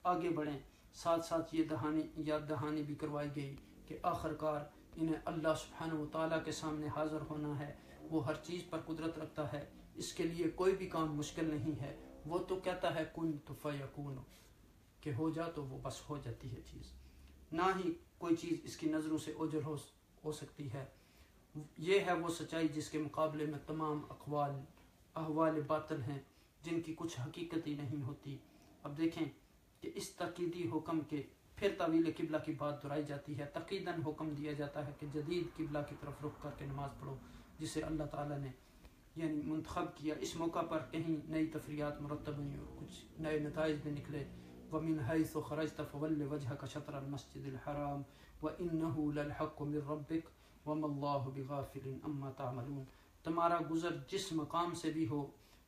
آگے بڑھیں۔ ساتھ ساتھ یہ یاد دہانی بھی کروائی گئی کہ آخر کار انہیں اللہ سبحانہ وتعالیٰ کے سامنے حاضر ہونا ہے، وہ ہر چیز پر قدرت رکھتا ہے، اس کے لیے کوئی بھی کام مشکل نہیں ہے، وہ تو کہتا ہے کن تو فیکون، کہ ہو جا تو وہ بس ہو جاتی ہے چیز، نہ ہی کوئی چیز اس کی نظروں سے اوجھل ہو سکتی ہے۔ یہ ہے وہ سچائی جس کے مقابلے میں تمام احوال باطل ہیں جن کی کچھ حقیقت ہی نہیں ہوتی۔ اب دیکھیں کہ اس تقییدی حکم کے پھر تعویل قبلہ کی بات دہرائی جاتی ہے۔ تقییداً حکم دیا جاتا ہے کہ جدید قبلہ کی طرف رخ کر کے نماز پڑھو، جسے اللہ تعالیٰ نے یعنی منتخب کیا۔ اس موقع پر کہیں نئی تفریحات مرتب ہوئیں اور کچھ نئے نتائج بھی نکلے۔ وَمِنْ حَيْثُ خَرَجْتَ فَوَلِّ وَجْهَكَ شَطْرَ الْمَسْجِدِ الْحَرَامِ وَإِنَّهُ لَلْحَقُّ مِنْ رَبِّكَ وَمَا اللَّهُ بِغَافِلٍ عَمَّا تَعْمَلُونَ۔ تمہارا گزر جس مقام سے بھی ہو،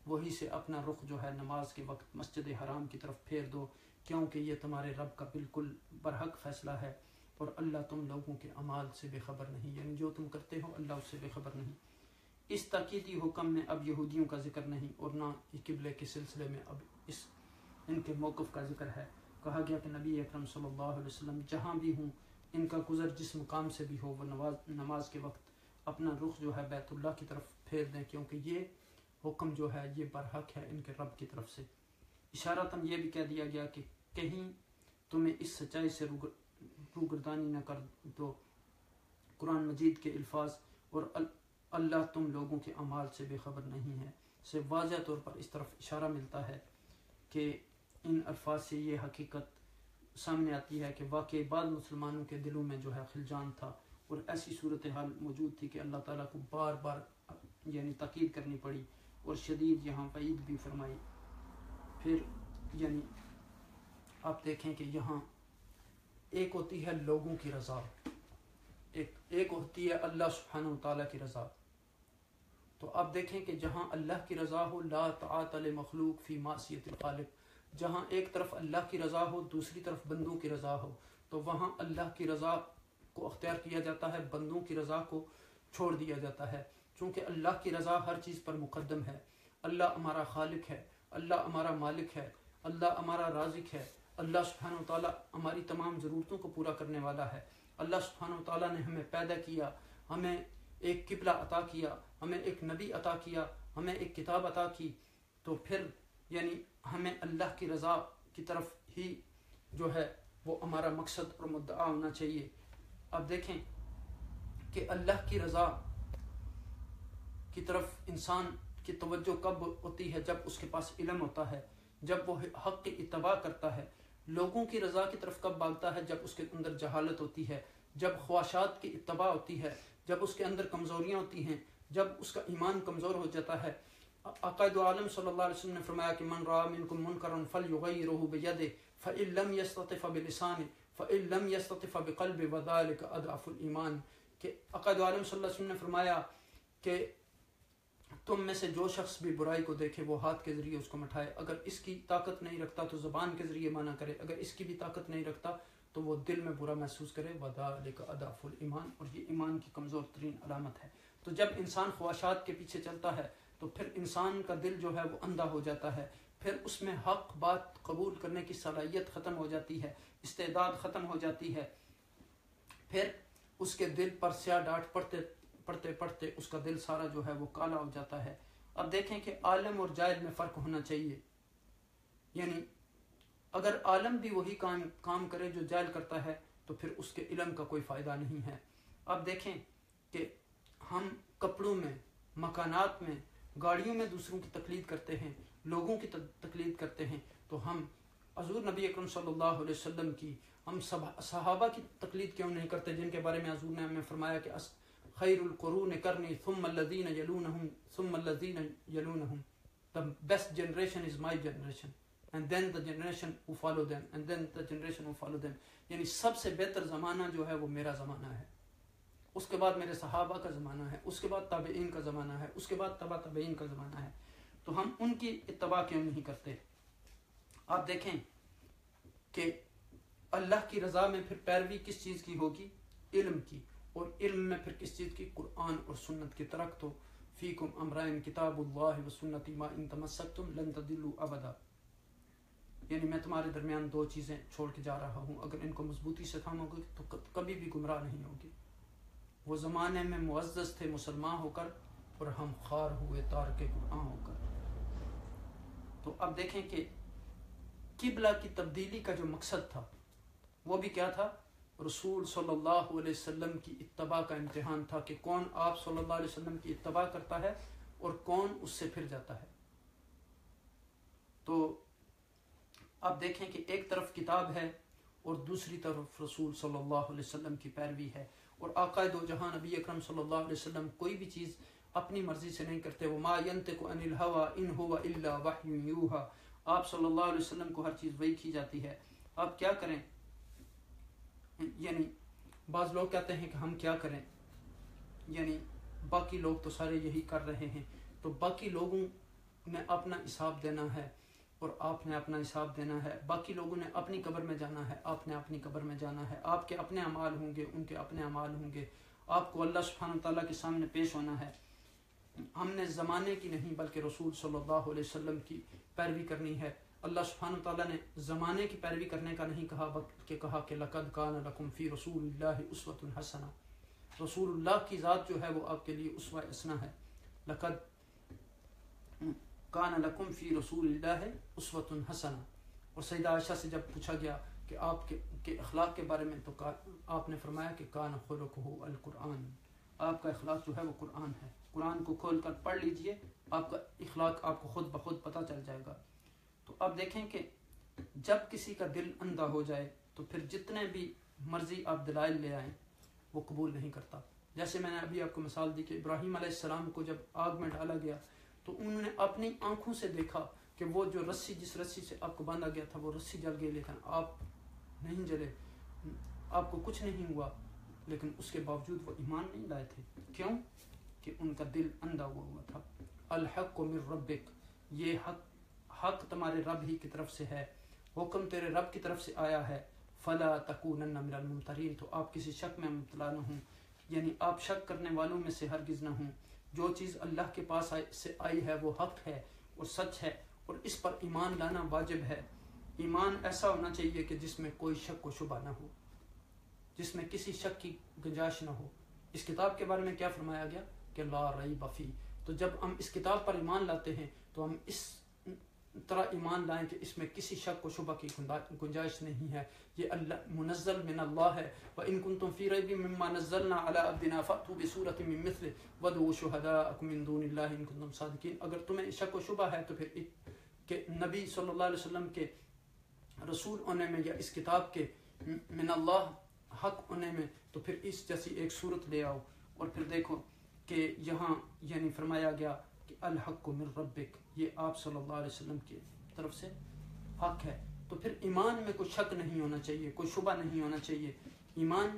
وہی سے اپنا رخ جو ہے نماز کے وقت مسجد حرام کی طرف پھیر دو، کیونکہ یہ تمہارے رب کا بالکل برحق فیصلہ ہے۔ اور اللہ تم لوگوں کے اعمال سے بے خبر نہیں، یعنی جو تم کرتے ہو اللہ اس سے بے خبر نہیں۔ اس تاکیدی حکم میں اب یہودیوں کا ذکر نہیں اور نہ قبلے کے سلسلے میں اب ان کے موقف کا ذکر ہے۔ کہا گیا کہ نبی اکرم صلی اللہ علیہ وسلم جہاں بھی ہوں، ان کا گزر جس مقام سے بھی ہو، وہ نماز کے وقت اپنا رخ جو ہے بیت اللہ کی طرف پھیر دیں، کیونکہ یہ حکم جو ہے یہ برحق ہے ان کے رب کی طرف سے۔ اشارتاً یہ بھی کہہ دیا گیا کہ کہیں تمہیں اس سچائی سے روگردانی نہ کر دو۔ قرآن مجید کے الفاظ اور اللہ تم لوگوں کے اعمال سے بے خبر نہیں ہے سے واضح طور پر اس طرف اشارہ ملتا ہے کہ ان الفاظ سے یہ حقیقت سامنے آتی ہے کہ واقعی بعض مسلمانوں کے دلوں میں جو ہے خلجان تھا اور ایسی صورتحال موجود تھی کہ اللہ تعالیٰ کو بار بار یعنی تاکید کرنی پڑی اور شدید یہاں وعید بھی فرمائی۔ پھر یعنی آپ دیکھیں کہ یہاں ایک ہوتی ہے لوگوں کی رضا، ایک ہوتی ہے اللہ سبحانہ و تعالیٰ کی رضا۔ تو آپ دیکھیں کہ جہاں اللہ کی رضا ہو، لا طاعت لمخلوق فی معصیت الخالق، جہاں ایک طرف اللہ کی رضا ہو دوسری طرف بندوں کی رضا ہو، تو وہاں اللہ کی رضا کو اختیار کیا جاتا ہے، بندوں کی رضا کو چھوڑ دیا جاتا ہے، چونکہ اللہ کی رضا ہر چیز پر مقدم ہے۔ اللہ ہمارا خالق ہے، اللہ ہمارا مالک ہے، اللہ ہمارا رازق ہے، اللہ سبحانہ و تعالیٰ ہماری تمام ضرورتوں کو پورا کرنے والا ہے۔ اللہ سبحانہ و تعالیٰ نے ہمیں پیدا کیا، ہمیں ایک قبلہ عطا کیا، ہمیں ایک نبی عطا کیا، ہمیں ایک کتاب عطا کی، تو پھر یعنی ہمیں اللہ کی رضا کی طرف ہی جو ہے وہ ہمارا مقصد اور مدعا ہونا چاہیے۔ اب دیکھیں کہ اللہ کی رضا کی طرف انسان کی توجہ کب ہوتی ہے؟ جب اس کے پاس علم ہوتا ہے، جب وہ حق کی اتباع کرتا ہے۔ لوگوں کی رضا کی طرف کب بھاگتا ہے؟ جب اس کے اندر جہالت ہوتی ہے، جب خواہشات کی اتباع ہوتی ہے، جب اس کے اندر کمزوریاں ہوتی ہیں، جب اس کا ایمان کمزور ہو جاتا ہے۔ آقا دو عالم صلی اللہ علیہ وسلم نے فرمایا کہ من رأى منکم منکرا فلیغیرہ بیدہ فإن لم یستطع فبلسانہ فإن لم یستطع فبقلبہ وذلک اضعف الایمان، کہ آقا دو عالم صلی اللہ علیہ وسلم نے فرمایا کہ تم میں سے جو شخص بھی برائی کو دیکھے وہ ہاتھ کے ذریعے اس کو مٹھائے، اگر اس کی طاقت نہیں رکھتا تو زبان کے ذریعے منع کرے، اگر اس کی بھی طاقت نہیں رکھتا تو وہ دل میں برا محسوس کرے، وذالک اضعف الایمان، اور یہ ایمان کی کمزور ترین علامت ہے۔ تو جب انسان خواہشات کے پیچھے چلتا ہے تو پھر انسان کا دل جو ہے وہ اندھا ہو جاتا ہے، پھر اس میں حق بات قبول کرنے کی صلاحیت ختم ہو جاتی ہے، استعداد ختم ہو جاتی ہے، پھر اس کے دل پر سیاہ ڈاٹ پڑھتے پڑھتے اس کا دل سارا جو ہے وہ کالا ہو جاتا ہے۔ اب دیکھیں کہ عالم اور جاہل میں فرق ہونا چاہیے، یعنی اگر عالم بھی وہی کام کرے جو جاہل کرتا ہے تو پھر اس کے علم کا کوئی فائدہ نہیں ہے۔ اب دیکھیں کہ ہم کپڑوں میں، مکانات میں، گاڑیوں میں دوسروں کی تقلید کرتے ہیں، لوگوں کی تقلید کرتے ہیں، تو ہم حضور نبی اکرم صلی اللہ علیہ وسلم کی، ہم صحابہ کی تقلید کیوں نہیں کرتے، جن کے بارے میں حضور نے ہمیں فرمایا کہ خیر القرون کرنی ثم الذین یلونہم ثم الذین یلونہم، the best generation is my generation and then the generation who follow them and then the generation who follow them، یعنی سب سے بہتر زمانہ جو ہے وہ میرا زمانہ ہے، اس کے بعد میرے صحابہ کا زمانہ ہے، اس کے بعد تابعین کا زمانہ ہے، اس کے بعد تبع تابعین کا زمانہ ہے، تو ہم ان کی اتباع کیوں نہیں کرتے؟ آپ دیکھیں کہ اللہ کی رضا میں پھر پیروی کس چیز کی ہوگی؟ علم کی، اور علم میں پھر کس چیز کی؟ قرآن اور سنت کی۔ ترکت فیکم امرین کتاب اللہ و سنتی ما ان تمسکتم لن تضلوا ابدا، یعنی میں تمہارے درمیان دو چیزیں چھوڑ کے جا رہا ہوں، اگر ان کو مضبوطی سے تھامو گے تو کبھی بھی گمراہ نہیں ہوگی۔ وہ زمانے میں معزز تھے مسلمان ہو کر اور ہم خوار ہوئے تارک قرآن ہو کر۔ تو اب دیکھیں کہ قبلہ کی تبدیلی کا جو مقصد تھا وہ بھی کیا تھا؟ رسول صلی اللہ علیہ وسلم کی اتباع کا امتحان تھا کہ کون آپ صلی اللہ علیہ وسلم کی اتباع کرتا ہے اور کون اس سے پھر جاتا ہے۔ تو آپ دیکھیں کہ ایک طرف کتاب ہے اور دوسری طرف رسول صلی اللہ علیہ وسلم کی پیروی ہے، اور آقا دو جہاں نبی اکرم صلی اللہ علیہ وسلم کوئی بھی چیز اپنی مرضی سے نہیں کرتے، وما ينطق عن الهوى ان هو الا وحی یوحى، آپ صلی اللہ علیہ وسلم کو ہر چیز وحی کی جاتی ہے۔ آپ کیا کریں؟ یعنی بعض لوگ کہتے ہیں کہ ہم کیا کریں، یعنی باقی لوگ تو سارے یہی کر رہے ہیں، تو باقی لوگوں نے اپنا حساب دینا ہے، اور آپ نے اپنا حساب دینا ہے. باقی لوگوں نے اپنی قبر میں جانا ہے, آپ نے اپنی قبر میں جانا ہے. آپ کے اپنے اعمال ہوں گے, ان کے اپنے اعمال ہوں گے. آپ کو اللہ سبحانہ تعالیٰ کے سامنے پیش ہونا ہے. ہم نے زمانے کی نہیں بلکہ رسول صلی اللہ علیہ وسلم کی پیروی کرنی ہے. اللہ سبحانہ تعالیٰ نے زمانے کی پیروی کرنے کا نہیں کہا, بلکہ کہا کہ لقد کان لکم فی رسول اللہ اسوۃ حسنہ. رسول اللہ کی ذات جو ہے وہ آپ کے لیے اسوہ حسنہ ہے. لقد کان لکم فی رسول اللہ اسوۃ حسنہ. اور سیدہ عائشہ سے جب پوچھا گیا کہ آپ کے اخلاق کے بارے میں, تو آپ نے فرمایا کہ کان خلقہ القرآن. آپ کا اخلاق جو ہے وہ قرآن ہے. قرآن کو کھول کر پڑھ لیجئے, آپ کا اخلاق آپ کو خود بخود پتہ چل جائے گا. تو اب دیکھیں کہ جب کسی کا دل اندھا ہو جائے تو پھر جتنے بھی مرضی آپ دلائل لے آئیں وہ قبول نہیں کرتا. جیسے میں نے ابھی آپ کو مثال دی کہ ابراہیم علیہ السلام کو جب آگ میں ڈالا گیا تو انہوں نے اپنی آنکھوں سے دیکھا کہ وہ جو رسی, جس رسی سے آپ کو باندھا گیا تھا, وہ رسی جل گئی, لیکن آپ نہیں جلے, آپ کو کچھ نہیں ہوا. لیکن اس کے باوجود وہ ایمان نہیں لائے تھے. کیوں؟ کہ ان کا دل اندھا ہوا تھا. الحق من ربک, یہ حق تمہارے رب ہی کی طرف سے ہے, حکم تیرے رب کی طرف سے آیا ہے. فلا تکونن من الممترین, تو آپ کسی شک میں مبتلا نہ ہوں, یعنی آپ شک کرنے والوں میں سے ہرگز نہ ہوں. جو چیز اللہ کے پاس سے آئی ہے وہ حق ہے اور سچ ہے, اور اس پر ایمان لانا واجب ہے. ایمان ایسا ہونا چاہیے کہ جس میں کوئی شک و شبہ نہ ہو, جس میں کسی شک کی گنجائش نہ ہو. اس کتاب کے بارے میں کیا فرمایا گیا کہ لا ریب فیہ. تو جب ہم اس کتاب پر ایمان لاتے ہیں تو ہم اس طرح ایمان لائیں کہ اس میں کسی شک و شبہ کی گنجائش نہیں ہے. یہ اللہ منزل من اللہ ہے. وَإِن كُنتُمْ فِي رَيْبٍ مِّمَّا نَزَّلْنَا عَلَىٰ عَبْدِنَا فَأْتُوا بِسُورَةٍ مِّن مِّثْلِهِ وَادْعُوا شُهَدَاءَكُم مِّن دُونِ اللَّهِ إِن كُنتُمْ صَادِقِينَ. اگر تمہیں شک و شبہ ہے تو پھر کہ نبی صلی اللہ علیہ وسلم کے رسول ہونے میں یا اس کتاب کے من اللہ حق ہونے میں, تو پھر اس جیسی ایک صورت لے آؤ. اور پھر دیکھو کہ یہاں یعنی فرمایا گیا کہ الحق من ربک, یہ آپ صلی اللہ علیہ وسلم کی طرف سے حق ہے. تو پھر ایمان میں کوئی شک نہیں ہونا چاہیے, کوئی شبہ نہیں ہونا چاہیے. ایمان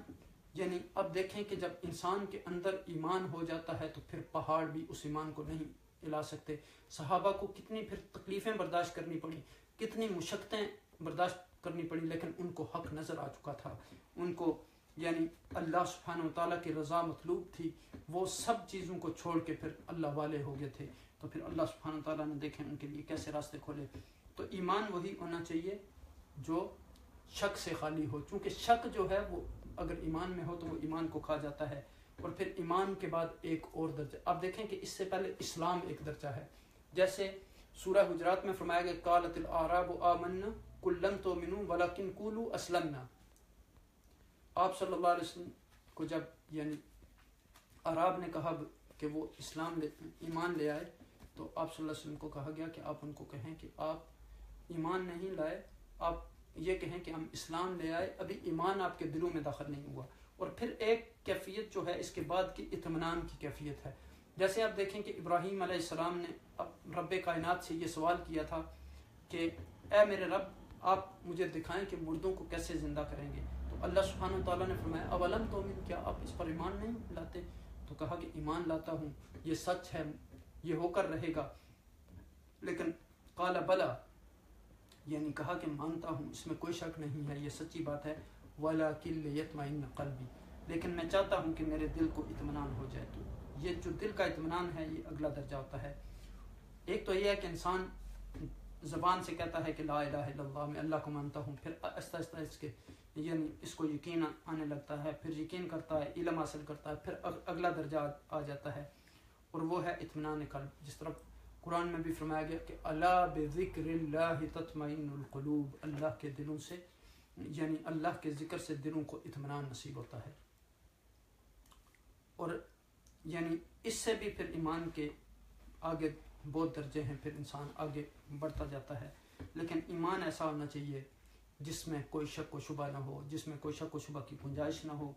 یعنی اب دیکھیں کہ جب انسان کے اندر ایمان ہو جاتا ہے تو پھر پہاڑ بھی اس ایمان کو نہیں ہلا سکتے. صحابہ کو کتنی پھر تکلیفیں برداشت کرنی پڑی, کتنی مشقتیں برداشت کرنی پڑی, لیکن ان کو حق نظر آ چکا تھا. ان کو یعنی اللہ سبحانہ وتعالیٰ کی رضا مطلوب تھی. وہ سب چیزوں کو چھوڑ کے پھر اللہ والے ہو گئے تھے. تو پھر اللہ سبحانہ وتعالیٰ نے دیکھیں ان کے لیے کیسے راستے کھولے. تو ایمان وہی ہونا چاہیے جو شک سے خالی ہو, چونکہ شک جو ہے وہ اگر ایمان میں ہو تو وہ ایمان کو کھا جاتا ہے. اور پھر ایمان کے بعد ایک اور درجہ, آپ دیکھیں کہ اس سے پہلے اسلام ایک درجہ ہے. جیسے سورہ حجرات میں فرمایا گیا قالت الاعراب آمنا قل لم تؤمنوا ولکن قولوا اسلمنا. آپ صلی اللہ علیہ وسلم کو جب یعنی عرب نے کہا کہ وہ ایمان لے آئے, تو آپ صلی اللہ علیہ وسلم کو کہا گیا کہ آپ ان کو کہیں کہ آپ ایمان نہیں لائے, آپ یہ کہیں کہ ہم اسلام لے آئے, ابھی ایمان آپ کے دلوں میں داخل نہیں ہوا. اور پھر ایک کیفیت جو ہے اس کے بعد کی اطمینان کی کیفیت ہے. جیسے آپ دیکھیں کہ ابراہیم علیہ السلام نے رب کائنات سے یہ سوال کیا تھا کہ اے میرے رب, آپ مجھے دکھائیں کہ مردوں کو کیسے زندہ کریں گے. تو اللہ سبحانہ تعالیٰ نے فرمایا اولم تؤمن, کیا آپ اس پر ایمان نہیں لاتے؟ تو کہا کہ ایمان لاتا ہوں, یہ سچ ہے, یہ ہو کر رہے گا. لیکن قال بلا, یعنی کہا کہ مانتا ہوں, اس میں کوئی شک نہیں ہے, یہ سچی بات ہے. ولکن لیطمئن قلبی, لیکن میں چاہتا ہوں کہ میرے دل کو اطمینان ہو جائے. تو یہ جو دل کا اطمینان ہے یہ اگلا درجہ ہوتا ہے. ایک تو یہ ہے کہ انسان زبان سے کہتا ہے کہ لا الہ الا اللہ, میں اللہ کو مانتا ہوں, پھر آہستہ آہستہ اس کے یعنی اس کو یقین آنے لگتا ہے, پھر یقین کرتا ہے, علم حاصل کرتا ہے, پھر اگلا درجہ آ جاتا ہے, اور وہ ہے اطمینان قلب. جس طرح قرآن میں بھی فرمایا گیا کہ الا بذکر اللہ تطمئن القلوب, اللہ کے دلوں سے یعنی اللہ کے ذکر سے دلوں کو اطمینان نصیب ہوتا ہے. اور یعنی اس سے بھی پھر ایمان کے آگے بہت درجے ہیں, پھر انسان آگے بڑھتا جاتا ہے. لیکن ایمان ایسا ہونا چاہیے جس میں کوئی شک و شبہ نہ ہو, جس میں کوئی شک و شبہ کی گنجائش نہ ہو.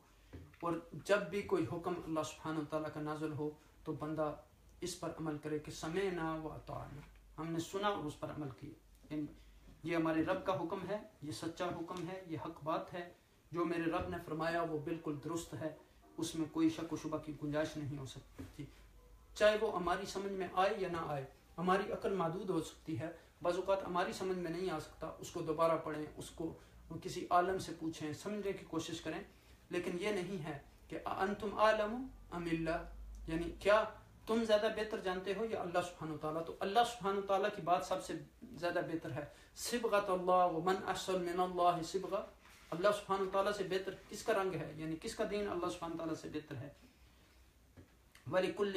اور جب بھی کوئی حکم اللہ سبحانہ تعالیٰ کا نازل ہو تو بندہ اس پر عمل کرے کہ سمعنا و اطعنا, ہم نے سنا اور اس پر عمل کیا. یعنی یہ ہمارے رب کا حکم ہے, یہ سچا حکم ہے, یہ حق بات ہے, جو میرے رب نے فرمایا وہ بالکل درست ہے, اس میں کوئی شک و شبہ کی گنجائش نہیں ہو سکتی. چاہے وہ ہماری سمجھ میں آئے یا نہ آئے, ہماری عقل محدود ہو سکتی ہے, بعض اوقات ہماری سمجھ میں نہیں آ سکتا، اس کو دوبارہ پڑھیں، اس کو کسی عالم سے پوچھیں، سمجھنے کی کوشش کریں. لیکن یہ نہیں ہے کہ انتم عالم ام اللہ، یعنی کیا تم زیادہ بہتر جانتے ہو یا اللہ سبحانہ وتعالیٰ؟ تو اللہ سبحانہ وتعالیٰ کی بات سب سے زیادہ بہتر ہے. صبغۃ اللہ ومن احسن من اللہ صبغہ، اللہ سبحانہ وتعالیٰ سے بہتر کس کا رنگ ہے، یعنی کس کا دین اللہ سبحانہ وتعالیٰ سے بہتر ہے. وَلِكُلٍّ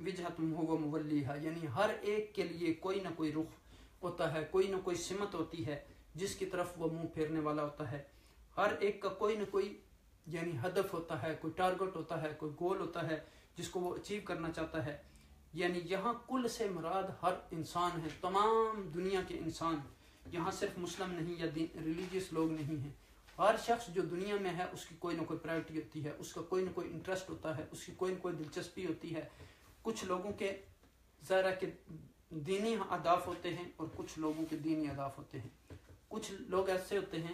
وِجْهَةٌ هُوَ مُوَلِّيهَا، یعنی ہر ایک کے لیے کوئی نہ کوئی رخ ہوتا ہے، کوئی نہ کوئی سمت ہوتی ہے جس کی طرف وہ منہ پھیرنے والا ہوتا ہے. ہر ایک کا کوئی نہ کوئی یعنی ہدف ہوتا ہے، کوئی ٹارگٹ ہوتا ہے، کوئی گول ہوتا ہے جس کو وہ اچیو کرنا چاہتا ہے. یعنی یہاں کل سے مراد ہر انسان ہے، تمام دنیا کے انسان. یہاں صرف مسلم نہیں یا ریلیجیس لوگ نہیں ہیں. ہر شخص جو دنیا میں ہے اس کی کوئی نہ کوئی پرائرٹی ہوتی ہے، اس کا کوئی نہ کوئی انٹرسٹ ہوتا ہے، اس کی کوئی نہ کوئی دلچسپی ہوتی ہے. کچھ لوگوں کے ظاہرہ کے دینی اہداف ہوتے ہیں اور کچھ لوگوں کے دینی اہداف ہوتے ہیں. کچھ لوگ ایسے ہوتے ہیں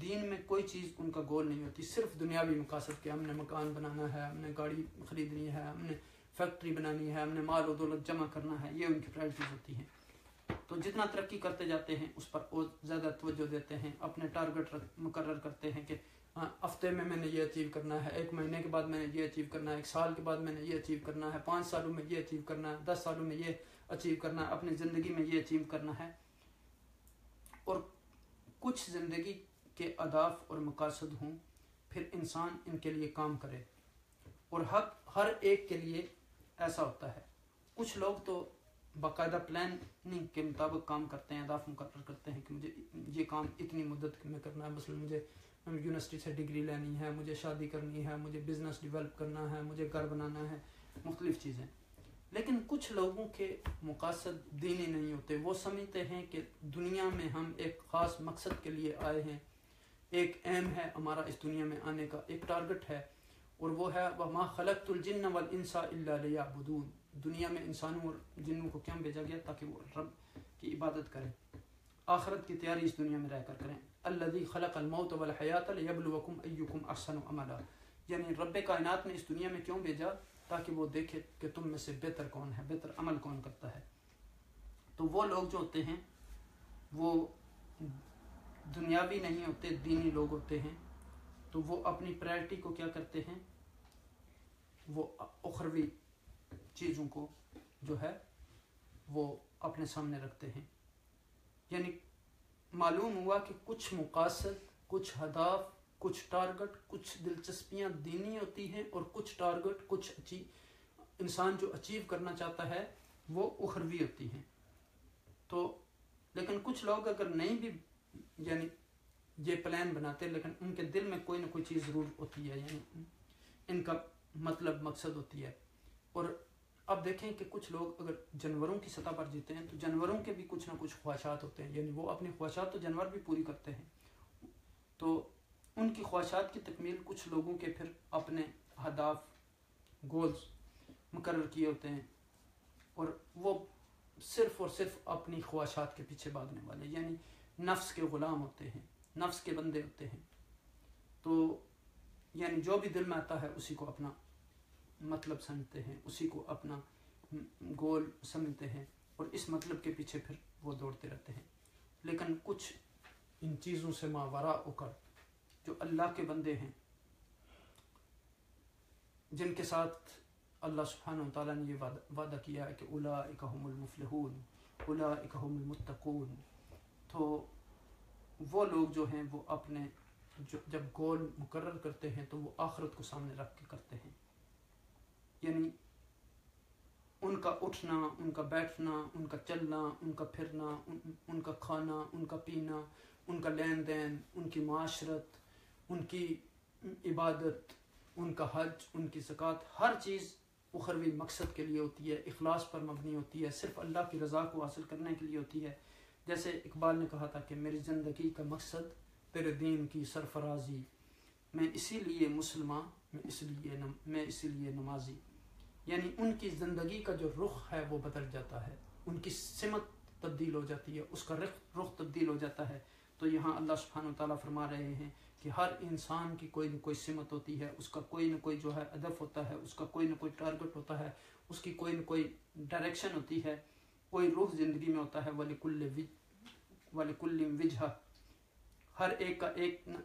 دین میں کوئی چیز ان کا گول نہیں ہوتی، صرف دنیاوی مقاصد کے، ہم نے مکان بنانا ہے، ہم نے گاڑی خریدنی ہے، ہم نے فیکٹری بنانی ہے، ہم نے مال و دولت جمع کرنا ہے، یہ ان کی پرائرٹیز ہوتی ہیں. تو جتنا ترقی کرتے جاتے ہیں اس پر وہ زیادہ توجہ دیتے ہیں، اپنے ٹارگٹ مقرر کرتے ہیں کہ ہفتے میں نے یہ اچیو کرنا ہے، 1 مہینے کے بعد میں نے یہ اچیو کرنا ہے، 1 سال کے بعد میں نے یہ اچیو کرنا ہے، 5 سالوں میں یہ اچیو کرنا ہے، 10 سالوں میں یہ اچیو کرنا ہے، اپنی زندگی میں یہ اچیو کرنا ہے. اور کچھ زندگی کے اہداف اور مقاصد ہوں، پھر انسان ان کے لیے کام کرے. اور ہر ایک کے لیے ایسا ہوتا ہے. کچھ لوگ تو باقاعدہ پلاننگ کے مطابق کام کرتے ہیں، اہداف مقرر کرتے ہیں کہ مجھے یہ کام اتنی مدت میں کرنا ہے. مثلا مجھے یونیورسٹی سے ڈگری لینی ہے، مجھے شادی کرنی ہے، مجھے بزنس ڈیولپ کرنا ہے، مجھے گھر بنانا ہے، مختلف چیزیں. لیکن کچھ لوگوں کے مقاصد دینی نہیں ہوتے. وہ سمجھتے ہیں کہ دنیا میں ہم ایک خاص مقصد کے لیے آئے ہیں، ایک ایم ہے ہمارا اس دنیا میں آنے کا، ایک ٹارگٹ ہے، اور وہ ہے وَمَا خَلَقْتُ الْجِنَّ وَالْإِنسَ إِلَّا لِيَعْبُدُونَ. دنیا میں انسانوں اور جنوں کو کیوں بھیجا گیا؟ تاکہ وہ رب کی عبادت کریں، آخرت کی تیاری اس دنیا میں رہ کر کریں. الَّذِي خَلَقَ الْمَوْتَ وَالْحَيَاةَ لِيَبْلُوَكُمْ أَيُّكُمْ أَحْسَنُ عَمَلًا. یعنی رب کائنات نے اس دنیا میں کیوں بھیجا؟ تاکہ وہ دیکھے کہ تم میں سے بہتر کون ہے، بہتر عمل کون کرتا ہے. تو وہ لوگ جو ہوتے ہیں وہ دنیاوی نہیں ہوتے، دینی لوگ ہوتے ہیں. تو وہ اپنی پرائرٹی کو کیا کرتے ہیں؟ وہ اخروی چیزوں کو جو ہے وہ اپنے سامنے رکھتے ہیں. یعنی معلوم ہوا کہ کچھ مقاصد، کچھ ہدف، کچھ ٹارگٹ، کچھ دلچسپیاں دینی ہوتی ہیں، اور کچھ ٹارگٹ، کچھ انسان جو اچیو کرنا چاہتا ہے وہ اخروی ہوتی ہیں. تو لیکن کچھ لوگ اگر نہیں بھی یعنی یہ پلان بناتے، لیکن ان کے دل میں کوئی نہ کوئی چیز ضرور ہوتی ہے، یعنی ان کا مطلب مقصد ہوتی ہے. اور اب دیکھیں کہ کچھ لوگ اگر جانوروں کی سطح پر جیتے ہیں تو جانوروں کے بھی کچھ نہ کچھ خواہشات ہوتے ہیں، یعنی وہ اپنی خواہشات تو جانور بھی پوری کرتے ہیں. تو ان کی خواہشات کی تکمیل کچھ لوگوں کے پھر اپنے اہداف، گولز مقرر کیے ہوتے ہیں، اور وہ صرف اور صرف اپنی خواہشات کے پیچھے بھاگنے والے، یعنی نفس کے غلام ہوتے ہیں، نفس کے بندے ہوتے ہیں. تو یعنی جو بھی دل میں آتا ہے اسی کو اپنا مطلب سمجھتے ہیں، اسی کو اپنا گول سمجھتے ہیں، اور اس مطلب کے پیچھے پھر وہ دوڑتے رہتے ہیں. لیکن کچھ ان چیزوں سے ماوراء ہو کر جو اللہ کے بندے ہیں، جن کے ساتھ اللہ سبحانہ وتعالیٰ نے یہ وعدہ کیا ہے کہ اولئک هم المفلحون، اولئک هم المتقون. تو وہ لوگ جو ہیں وہ اپنے جب گول مقرر کرتے ہیں تو وہ آخرت کو سامنے رکھ کے کرتے ہیں. یعنی ان کا اٹھنا، ان کا بیٹھنا، ان کا چلنا، ان کا پھرنا، ان کا کھانا، ان کا پینا، ان کا لین دین، ان کی معاشرت، ان کی عبادت، ان کا حج، ان کی زکوٰۃ، ہر چیز اخروی مقصد کے لیے ہوتی ہے، اخلاص پر مبنی ہوتی ہے، صرف اللہ کی رضا کو حاصل کرنے کے لیے ہوتی ہے. جیسے اقبال نے کہا تھا کہ میری زندگی کا مقصد تیرے دین کی سرفرازی، میں اسی لیے مسلمان، میں اسی لیے نمازی. یعنی ان کی زندگی کا جو رخ ہے وہ بدل جاتا ہے، ان کی سمت تبدیل ہو جاتی ہے، اس کا رخ تبدیل ہو جاتا ہے. تو یہاں اللہ سبحانہ وتعالیٰ فرما رہے ہیں کہ ہر انسان کی کوئی نہ کوئی سمت ہوتی ہے، اس کا کوئی نہ کوئی جو ہے ہدف ہوتا ہے، اس کا کوئی نہ کوئی ٹارگٹ ہوتا ہے، اس کی کوئی نہ کوئی ڈائریکشن ہوتی ہے. کوئی رخ زندگی میں ہوتا ہے، وَلِكُلٍّ وِجْهَةٌ، ہر ایک کا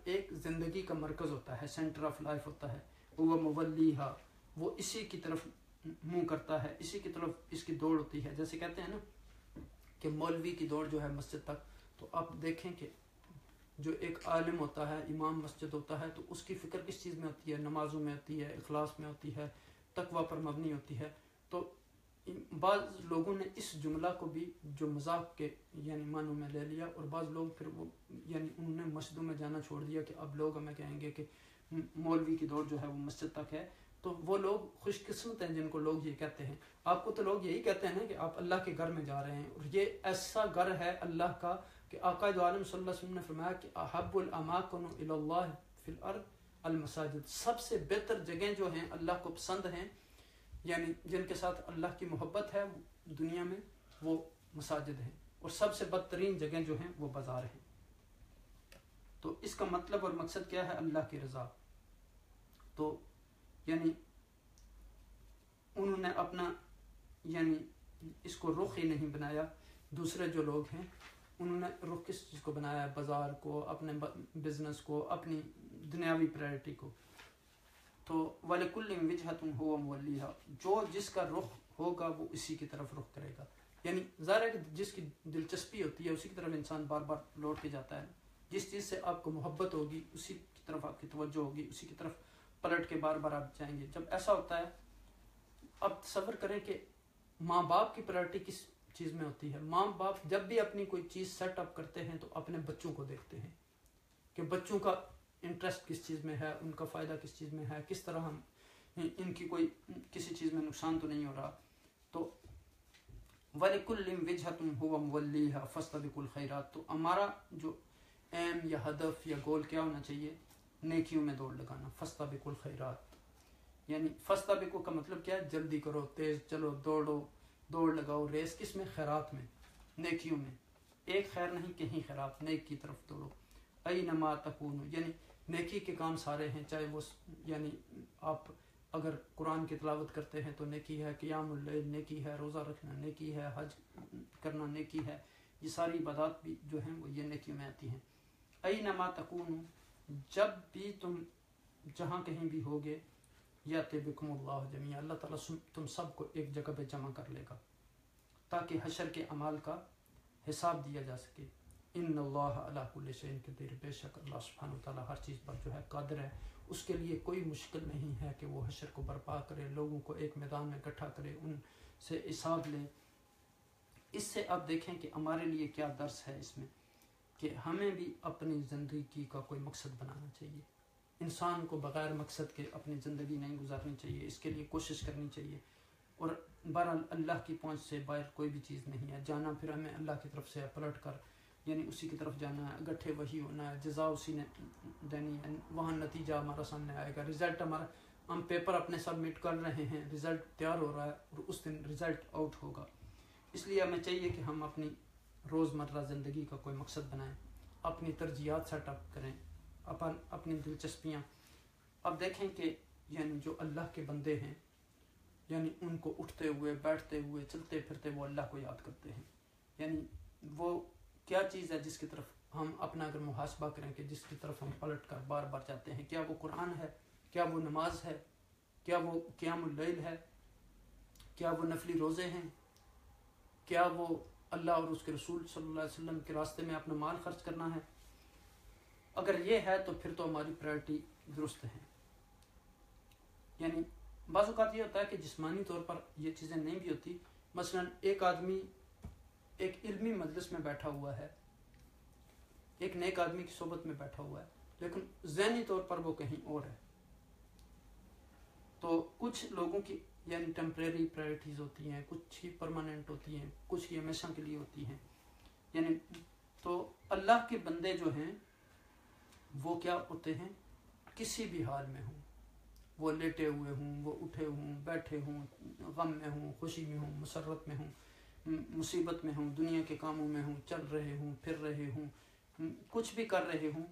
ایک زندگی کا مرکز ہوتا ہے، سینٹر آف لائف ہوتا ہے، وہ مولّیہا، وہ اسی کی طرف منہ کرتا ہے، اسی کی طرف اس کی دوڑ ہوتی ہے. جیسے کہتے ہیں نا کہ مولوی کی دوڑ جو ہے مسجد تک، تو آپ دیکھیں کہ جو ایک عالم ہوتا ہے، امام مسجد ہوتا ہے، تو اس کی فکر کس چیز میں ہوتی ہے؟ نمازوں میں ہوتی ہے، اخلاص میں ہوتی ہے، تقوی پر مبنی ہوتی ہے. تو بعض لوگوں نے اس جملہ کو بھی جو مذاق کے یعنی معنوں میں لے لیا، اور بعض لوگ پھر وہ یعنی انہوں نے مسجدوں میں جانا چھوڑ دیا کہ اب لوگ ہمیں کہیں گے کہ مولوی کی دوڑ جو ہے وہ مسجد تک ہے. تو وہ لوگ خوش قسمت ہیں جن کو لوگ یہ کہتے ہیں. آپ کو تو لوگ یہی کہتے ہیں نا کہ آپ اللہ کے گھر میں جا رہے ہیں، اور یہ ایسا گھر ہے اللہ کا کہ آقا دو عالم صلی اللہ علیہ وسلم نے فرمایا کہ احب الاماکن الی اللہ فی الارض المساجد، سب سے بہتر جگہیں جو ہیں اللہ کو پسند ہیں، یعنی جن کے ساتھ اللہ کی محبت ہے دنیا میں، وہ مساجد ہیں، اور سب سے بدترین جگہیں جو ہیں وہ بازار ہیں. تو اس کا مطلب اور مقصد کیا ہے؟ اللہ کی رضا. تو یعنی انہوں نے اپنا یعنی اس کو رخ ہی نہیں بنایا. دوسرے جو لوگ ہیں انہوں نے رخ کس چیز کو بنایا ہے؟ بازار کو، اپنے بزنس کو، اپنی دنیاوی پرائرٹی کو. تو وَلِكُلٍّ وِجْهَةٌ هُوَ مُوَلِّيهَا، جو جس کا رخ ہوگا وہ اسی کی طرف رخ کرے گا. یعنی ظاہر ہے کہ جس کی دلچسپی ہوتی ہے اسی کی طرف انسان بار بار لوٹ کے جاتا ہے. جس چیز سے آپ کو محبت ہوگی اسی کی طرف آپ کی توجہ ہوگی، اسی کی طرف پلٹ کے بار بار آپ جائیں گے. جب ایسا ہوتا ہے، اب تصور کریں کہ ماں باپ کی پرائرٹی کس چیز میں ہوتی ہے. ماں باپ جب بھی اپنی کوئی چیز سیٹ اپ کرتے ہیں تو اپنے بچوں کو دیکھتے ہیں کہ بچوں کا انٹرسٹ کس چیز میں ہے، ان کا فائدہ کس چیز میں ہے، کس طرح ہم ان کی کوئی کسی چیز میں نقصان تو نہیں ہو رہا. تو وَلِكُلٍّ وِجْهَةٌ هُوَ مُوَلِّيهَا فَاسْتَبِقُوا الْخَيْرَاتِ، تو ہمارا جو ایم یا ہدف یا گول کیا ہونا چاہیے؟ نیکیوں میں دوڑ لگانا. فَاسْتَبِقُوا الْخَيْرَاتِ، یعنی فَاسْتَبِقُوا کا مطلب کیا ہے؟ جلدی کرو، تیز چلو، دوڑو، دوڑ لگاؤ، ریس کس میں؟ خیرات میں، نیکیوں میں. ایک خیر نہیں کہیں خیرات، نیک کی طرف دوڑو. اینما تکونوا، یعنی نیکی کے کام سارے ہیں، چاہے وہ یعنی آپ اگر قرآن کی تلاوت کرتے ہیں تو نیکی ہے، قیام اللیل نیکی ہے، روزہ رکھنا نیکی ہے، حج کرنا نیکی ہے. یہ ساری عبادات بھی جو ہیں وہ یہ نیکیوں میں آتی ہیں. اینما تکونوا، جب بھی تم جہاں کہیں بھی ہوگے، یاتی بکم اللہ جمیعا، اللہ تعالیٰ تم سب کو ایک جگہ پہ جمع کر لے گا تاکہ حشر کے اعمال کا حساب دیا جا سکے. ان اللہ علی کل شیء قدیر، بے شک اللہ سبحانہ وتعالیٰ ہر چیز پر جو ہے قادر ہے. اس کے لیے کوئی مشکل نہیں ہے کہ وہ حشر کو برپا کرے، لوگوں کو ایک میدان میں اکٹھا کرے، ان سے حساب لے. اس سے آپ دیکھیں کہ ہمارے لیے کیا درس ہے اس میں، کہ ہمیں بھی اپنی زندگی کا کوئی مقصد بنانا چاہیے. انسان کو بغیر مقصد کے اپنی زندگی نہیں گزارنی چاہیے، اس کے لیے کوشش کرنی چاہیے. اور بہرحال اللہ کی پہنچ سے باہر کوئی بھی چیز نہیں ہے. جانا پھر ہمیں اللہ کی طرف سے پلٹ کر یعنی اسی کی طرف جانا ہے، گٹھے وہی ہونا ہے، جزا اسی نے دینی ہے، وہاں نتیجہ ہمارا سامنے آئے گا. رزلٹ ہمارا، ہم پیپر اپنے سبمٹ کر رہے ہیں، رزلٹ تیار ہو رہا ہے اور اس دن رزلٹ آؤٹ ہوگا. اس لیے ہمیں چاہیے کہ ہم اپنی روزمرہ زندگی کا کوئی مقصد بنائیں، اپنی ترجیحات سیٹ اپ کریں، اپنی دلچسپیاں. اب دیکھیں کہ یعنی جو اللہ کے بندے ہیں، یعنی ان کو اٹھتے ہوئے، بیٹھتے ہوئے، چلتے پھرتے وہ اللہ کو یاد کرتے ہیں. یعنی وہ کیا چیز ہے جس کی طرف ہم اپنا اگر محاسبہ کریں کہ جس کی طرف ہم پلٹ کر بار بار جاتے ہیں؟ کیا وہ قرآن ہے؟ کیا وہ نماز ہے؟ کیا وہ قیام اللیل ہے؟ کیا وہ نفلی روزے ہیں؟ کیا وہ اللہ اور اس کے رسول صلی اللہ علیہ وسلم کے راستے میں اپنا مال خرچ کرنا ہے؟ اگر یہ ہے تو پھر تو ہماری پرائرٹی درست ہے. یعنی بعض اوقات یہ ہوتا ہے کہ جسمانی طور پر یہ چیزیں نہیں بھی ہوتی. مثلا ایک آدمی ایک علمی مجلس میں بیٹھا ہوا ہے، ایک نیک آدمی کی صحبت میں بیٹھا ہوا ہے، لیکن ذہنی طور پر وہ کہیں اور ہے. تو کچھ لوگوں کی یعنی ٹیمپریری پرائرٹیز ہوتی ہیں، کچھ ہی پرماننٹ ہوتی ہیں، کچھ ہی ہمیشہ کے لیے ہوتی ہیں. یعنی تو اللہ کے بندے جو ہیں وہ کیا ہوتے ہیں؟ کسی بھی حال میں ہوں، وہ لیٹے ہوئے ہوں، وہ اٹھے ہوں، بیٹھے ہوں، غم میں ہوں، خوشی میں ہوں، مسرت میں ہوں، مصیبت میں ہوں، دنیا کے کاموں میں ہوں، چل رہے ہوں، پھر رہے ہوں، کچھ بھی کر رہے ہوں،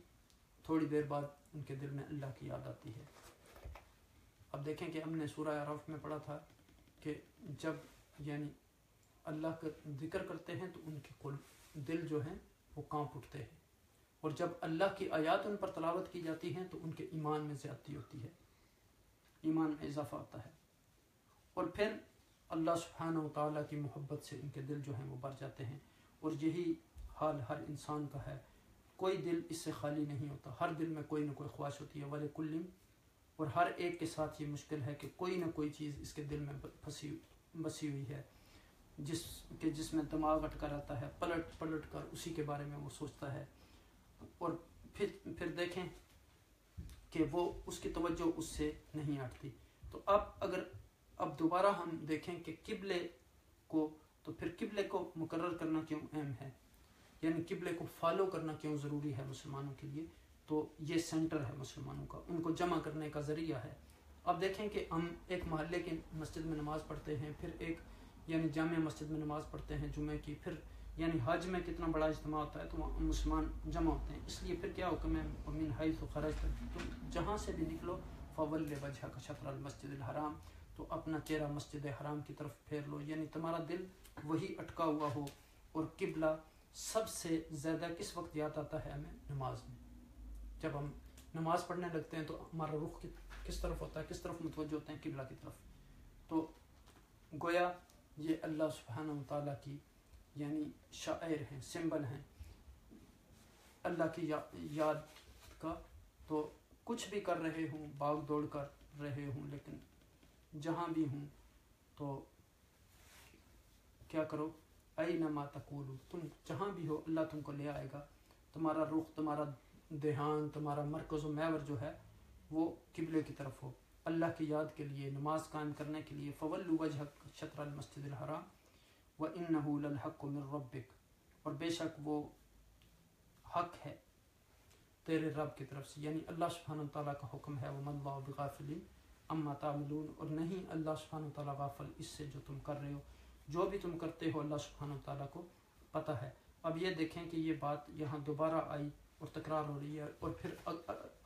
تھوڑی دیر بعد ان کے دل میں اللہ کی یاد آتی ہے. اب دیکھیں کہ ہم نے سورہ اعراف میں پڑھا تھا کہ جب یعنی اللہ کا ذکر کرتے ہیں تو ان کے دل جو ہیں وہ کانپ اٹھتے ہیں، اور جب اللہ کی آیات ان پر تلاوت کی جاتی ہیں تو ان کے ایمان میں زیادتی ہوتی ہے، ایمان میں اضافہ ہوتا ہے، اور پھر اللہ سبحانہ و تعالیٰ کی محبت سے ان کے دل جو ہیں وہ بھر جاتے ہیں۔ اور یہی حال ہر انسان کا ہے، کوئی دل اس سے خالی نہیں ہوتا، ہر دل میں کوئی نہ کوئی خواہش ہوتی ہے، وَلِكُلٍ، اور ہر ایک کے ساتھ یہ مشکل ہے کہ کوئی نہ کوئی چیز اس کے دل میں بسی ہوئی ہے، جس میں دماغ اٹکا رہتا ہے، پلٹ پلٹ کر اسی کے بارے میں وہ سوچتا ہے، اور پھر دیکھیں کہ وہ اس کی توجہ اس سے نہیں ہٹتی۔ تو اب دوبارہ ہم دیکھیں کہ قبلے کو، تو پھر قبلے کو مقرر کرنا کیوں اہم ہے، یعنی قبلے کو فالو کرنا کیوں ضروری ہے مسلمانوں کے لیے، تو یہ سینٹر ہے مسلمانوں کا، ان کو جمع کرنے کا ذریعہ ہے۔ اب دیکھیں کہ ہم ایک محلے کی مسجد میں نماز پڑھتے ہیں، پھر ایک یعنی جامع مسجد میں نماز پڑھتے ہیں جمعے کی، پھر یعنی حج میں کتنا بڑا اجتماع ہوتا ہے تو وہاں مسلمان جمع ہوتے ہیں، اس لیے پھر کیا حکم ہے، وَمِنْ حَيْثُ خَرَجْتَ، تم جہاں سے بھی نکلو فَوَلِّ وَجْهَكَ شَطْرَ الْمَسْجِدِ الْحَرَامِ، تو اپنا چہرہ مسجد حرام کی طرف پھیر لو، یعنی تمہارا دل وہی اٹکا ہوا ہو۔ اور قبلہ سب سے زیادہ کس وقت یاد آتا ہے ہمیں؟ نماز میں، جب ہم نماز پڑھنے لگتے ہیں تو ہمارا رخ کس طرف ہوتا ہے، کس طرف متوجہ ہوتے ہیں؟ قبلہ کی طرف۔ تو گویا یہ اللہ سبحانہ و تعالیٰ کی یعنی شاعر ہیں، سمبل ہیں اللہ کی یاد کا۔ تو کچھ بھی کر رہے ہوں، بھاگ دوڑ کر رہے ہوں، لیکن جہاں بھی ہوں تو کیا کرو، اینما تقولوا، تم جہاں بھی ہو اللہ تم کو لے آئے گا، تمہارا رخ، تمہارا دھیان، تمہارا مرکز و محور جو ہے وہ قبلے کی طرف ہو، اللہ کی یاد کے لیے، نماز قائم کرنے کے لیے۔ فَوَلُّوا وَجْهَكَ شَطْرَ الْمَسْجِدِ الْحَرَامِ وَإِنَّهُ لَلْحَقُّ مِنْ رَبِّكَ، اور بے شک وہ حق ہے تیرے رب کی طرف سے، یعنی اللہ سبحانہ تعالیٰ کا حکم ہے، وَمَا اللَّهُ بِغَافِلٍ عَمَّا تَعْمَلُونَ، اور نہیں اللہ سبحانہ تعالیٰ غافل اس سے جو تم کر رہے ہو، جو بھی تم کرتے ہو اللہ سبحانہ تعالیٰ کو پتہ ہے۔ اب یہ دیکھیں کہ یہ بات یہاں دوبارہ آئی اور تکرار ہو رہی ہے، اور پھر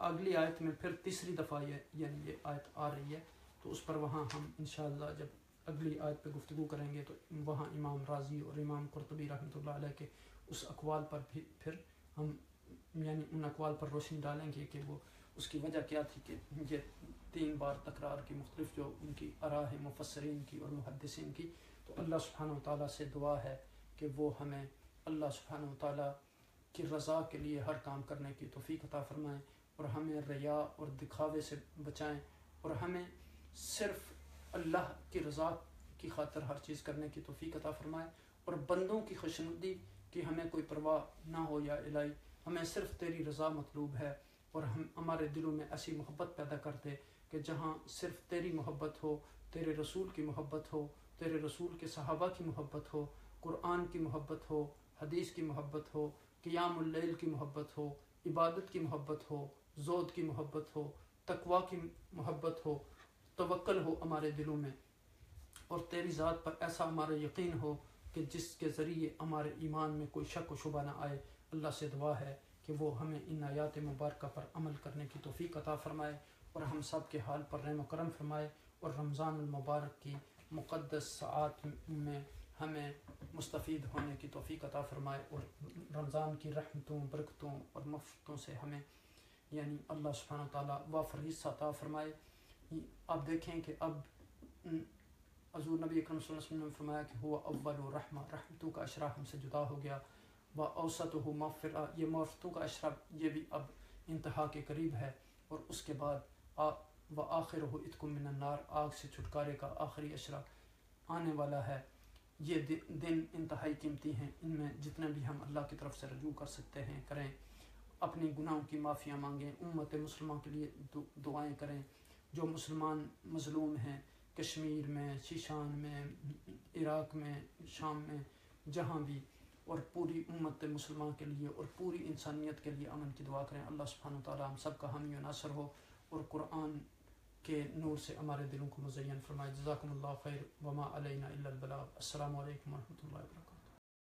اگلی آیت میں پھر تیسری دفعہ یعنی یہ آیت آ رہی ہے، تو اس پر وہاں ہم انشاءاللہ جب اگلی آیت پہ گفتگو کریں گے تو وہاں امام رازی اور امام قرطبی رحمۃ اللہ علیہ کے اس اقوال پر بھی پھر ہم یعنی ان اقوال پر روشنی ڈالیں گے کہ وہ اس کی وجہ کیا تھی کہ یہ 3 بار تکرار کی مختلف جو ان کی آراء ہے مفسرین کی اور محدثین کی۔ تو اللہ سبحانہ و تعالیٰ سے دعا ہے کہ وہ ہمیں اللہ سبحانہ و تعالیٰ کی رضا کے لیے ہر کام کرنے کی توفیق عطا فرمائیں، اور ہمیں ریا اور دکھاوے سے بچائیں، اور ہمیں صرف اللہ کی رضا کی خاطر ہر چیز کرنے کی توفیق عطا فرمائے، اور بندوں کی خوشنودی کی ہمیں کوئی پرواہ نہ ہو، یا الہی ہمیں صرف تیری رضا مطلوب ہے، اور ہمارے دلوں میں ایسی محبت پیدا کر دے کہ جہاں صرف تیری محبت ہو، تیرے رسول کی محبت ہو، تیرے رسول کے صحابہ کی محبت ہو، قرآن کی محبت ہو، حدیث کی محبت ہو، قیام اللیل کی محبت ہو، عبادت کی محبت ہو، زہد کی محبت ہو، تقوی کی محبت ہو، توکل ہو ہمارے دلوں میں، اور تیری ذات پر ایسا ہمارا یقین ہو کہ جس کے ذریعے ہمارے ایمان میں کوئی شک و شبہ نہ آئے۔ اللہ سے دعا ہے کہ وہ ہمیں ان آیات مبارکہ پر عمل کرنے کی توفیق عطا فرمائے، اور ہم سب کے حال پر رحم و کرم فرمائے، اور رمضان المبارک کی مقدس ساعات میں ہمیں مستفید ہونے کی توفیق عطا فرمائے، اور رمضان کی رحمتوں، برکتوں اور مفتوں سے ہمیں یعنی اللہ سبحانہ وتعالیٰ وافر حصہ عطا فرمائے۔ اب دیکھیں کہ اب حضور نبی اکرم صلی اللہ علیہ وسلم نے فرمایا کہ ہوا اول و رحمتوں کا اشرا ہم سے جدا ہو گیا، و اوسط ہو مغفرہ، یہ مغفرتوں کا اشرا یہ بھی اب انتہا کے قریب ہے، اور اس کے بعد و آخر ہو اتکم من النار، آگ سے چھٹکارے کا آخری اشرا آنے والا ہے۔ یہ دن انتہائی قیمتی ہیں، ان میں جتنے بھی ہم اللہ کی طرف سے رجوع کر سکتے ہیں کریں، اپنی گناہوں کی معافیاں مانگیں، امت مسلمہ کے لیے دعائیں کریں، جو مسلمان مظلوم ہیں کشمیر میں، شیشان میں، عراق میں، شام میں، جہاں بھی، اور پوری امت مسلمہ کے لیے اور پوری انسانیت کے لیے امن کی دعا کریں۔ اللہ سبحانہ وتعالیٰ ہم سب کا حامی و ناصر ہو، اور قرآن کے نور سے ہمارے دلوں کو مزین فرمائے۔ جزاکم اللہ خیر، وما علینا الا البلاغ۔ السلام علیکم ورحمۃ اللہ وبرکاتہ۔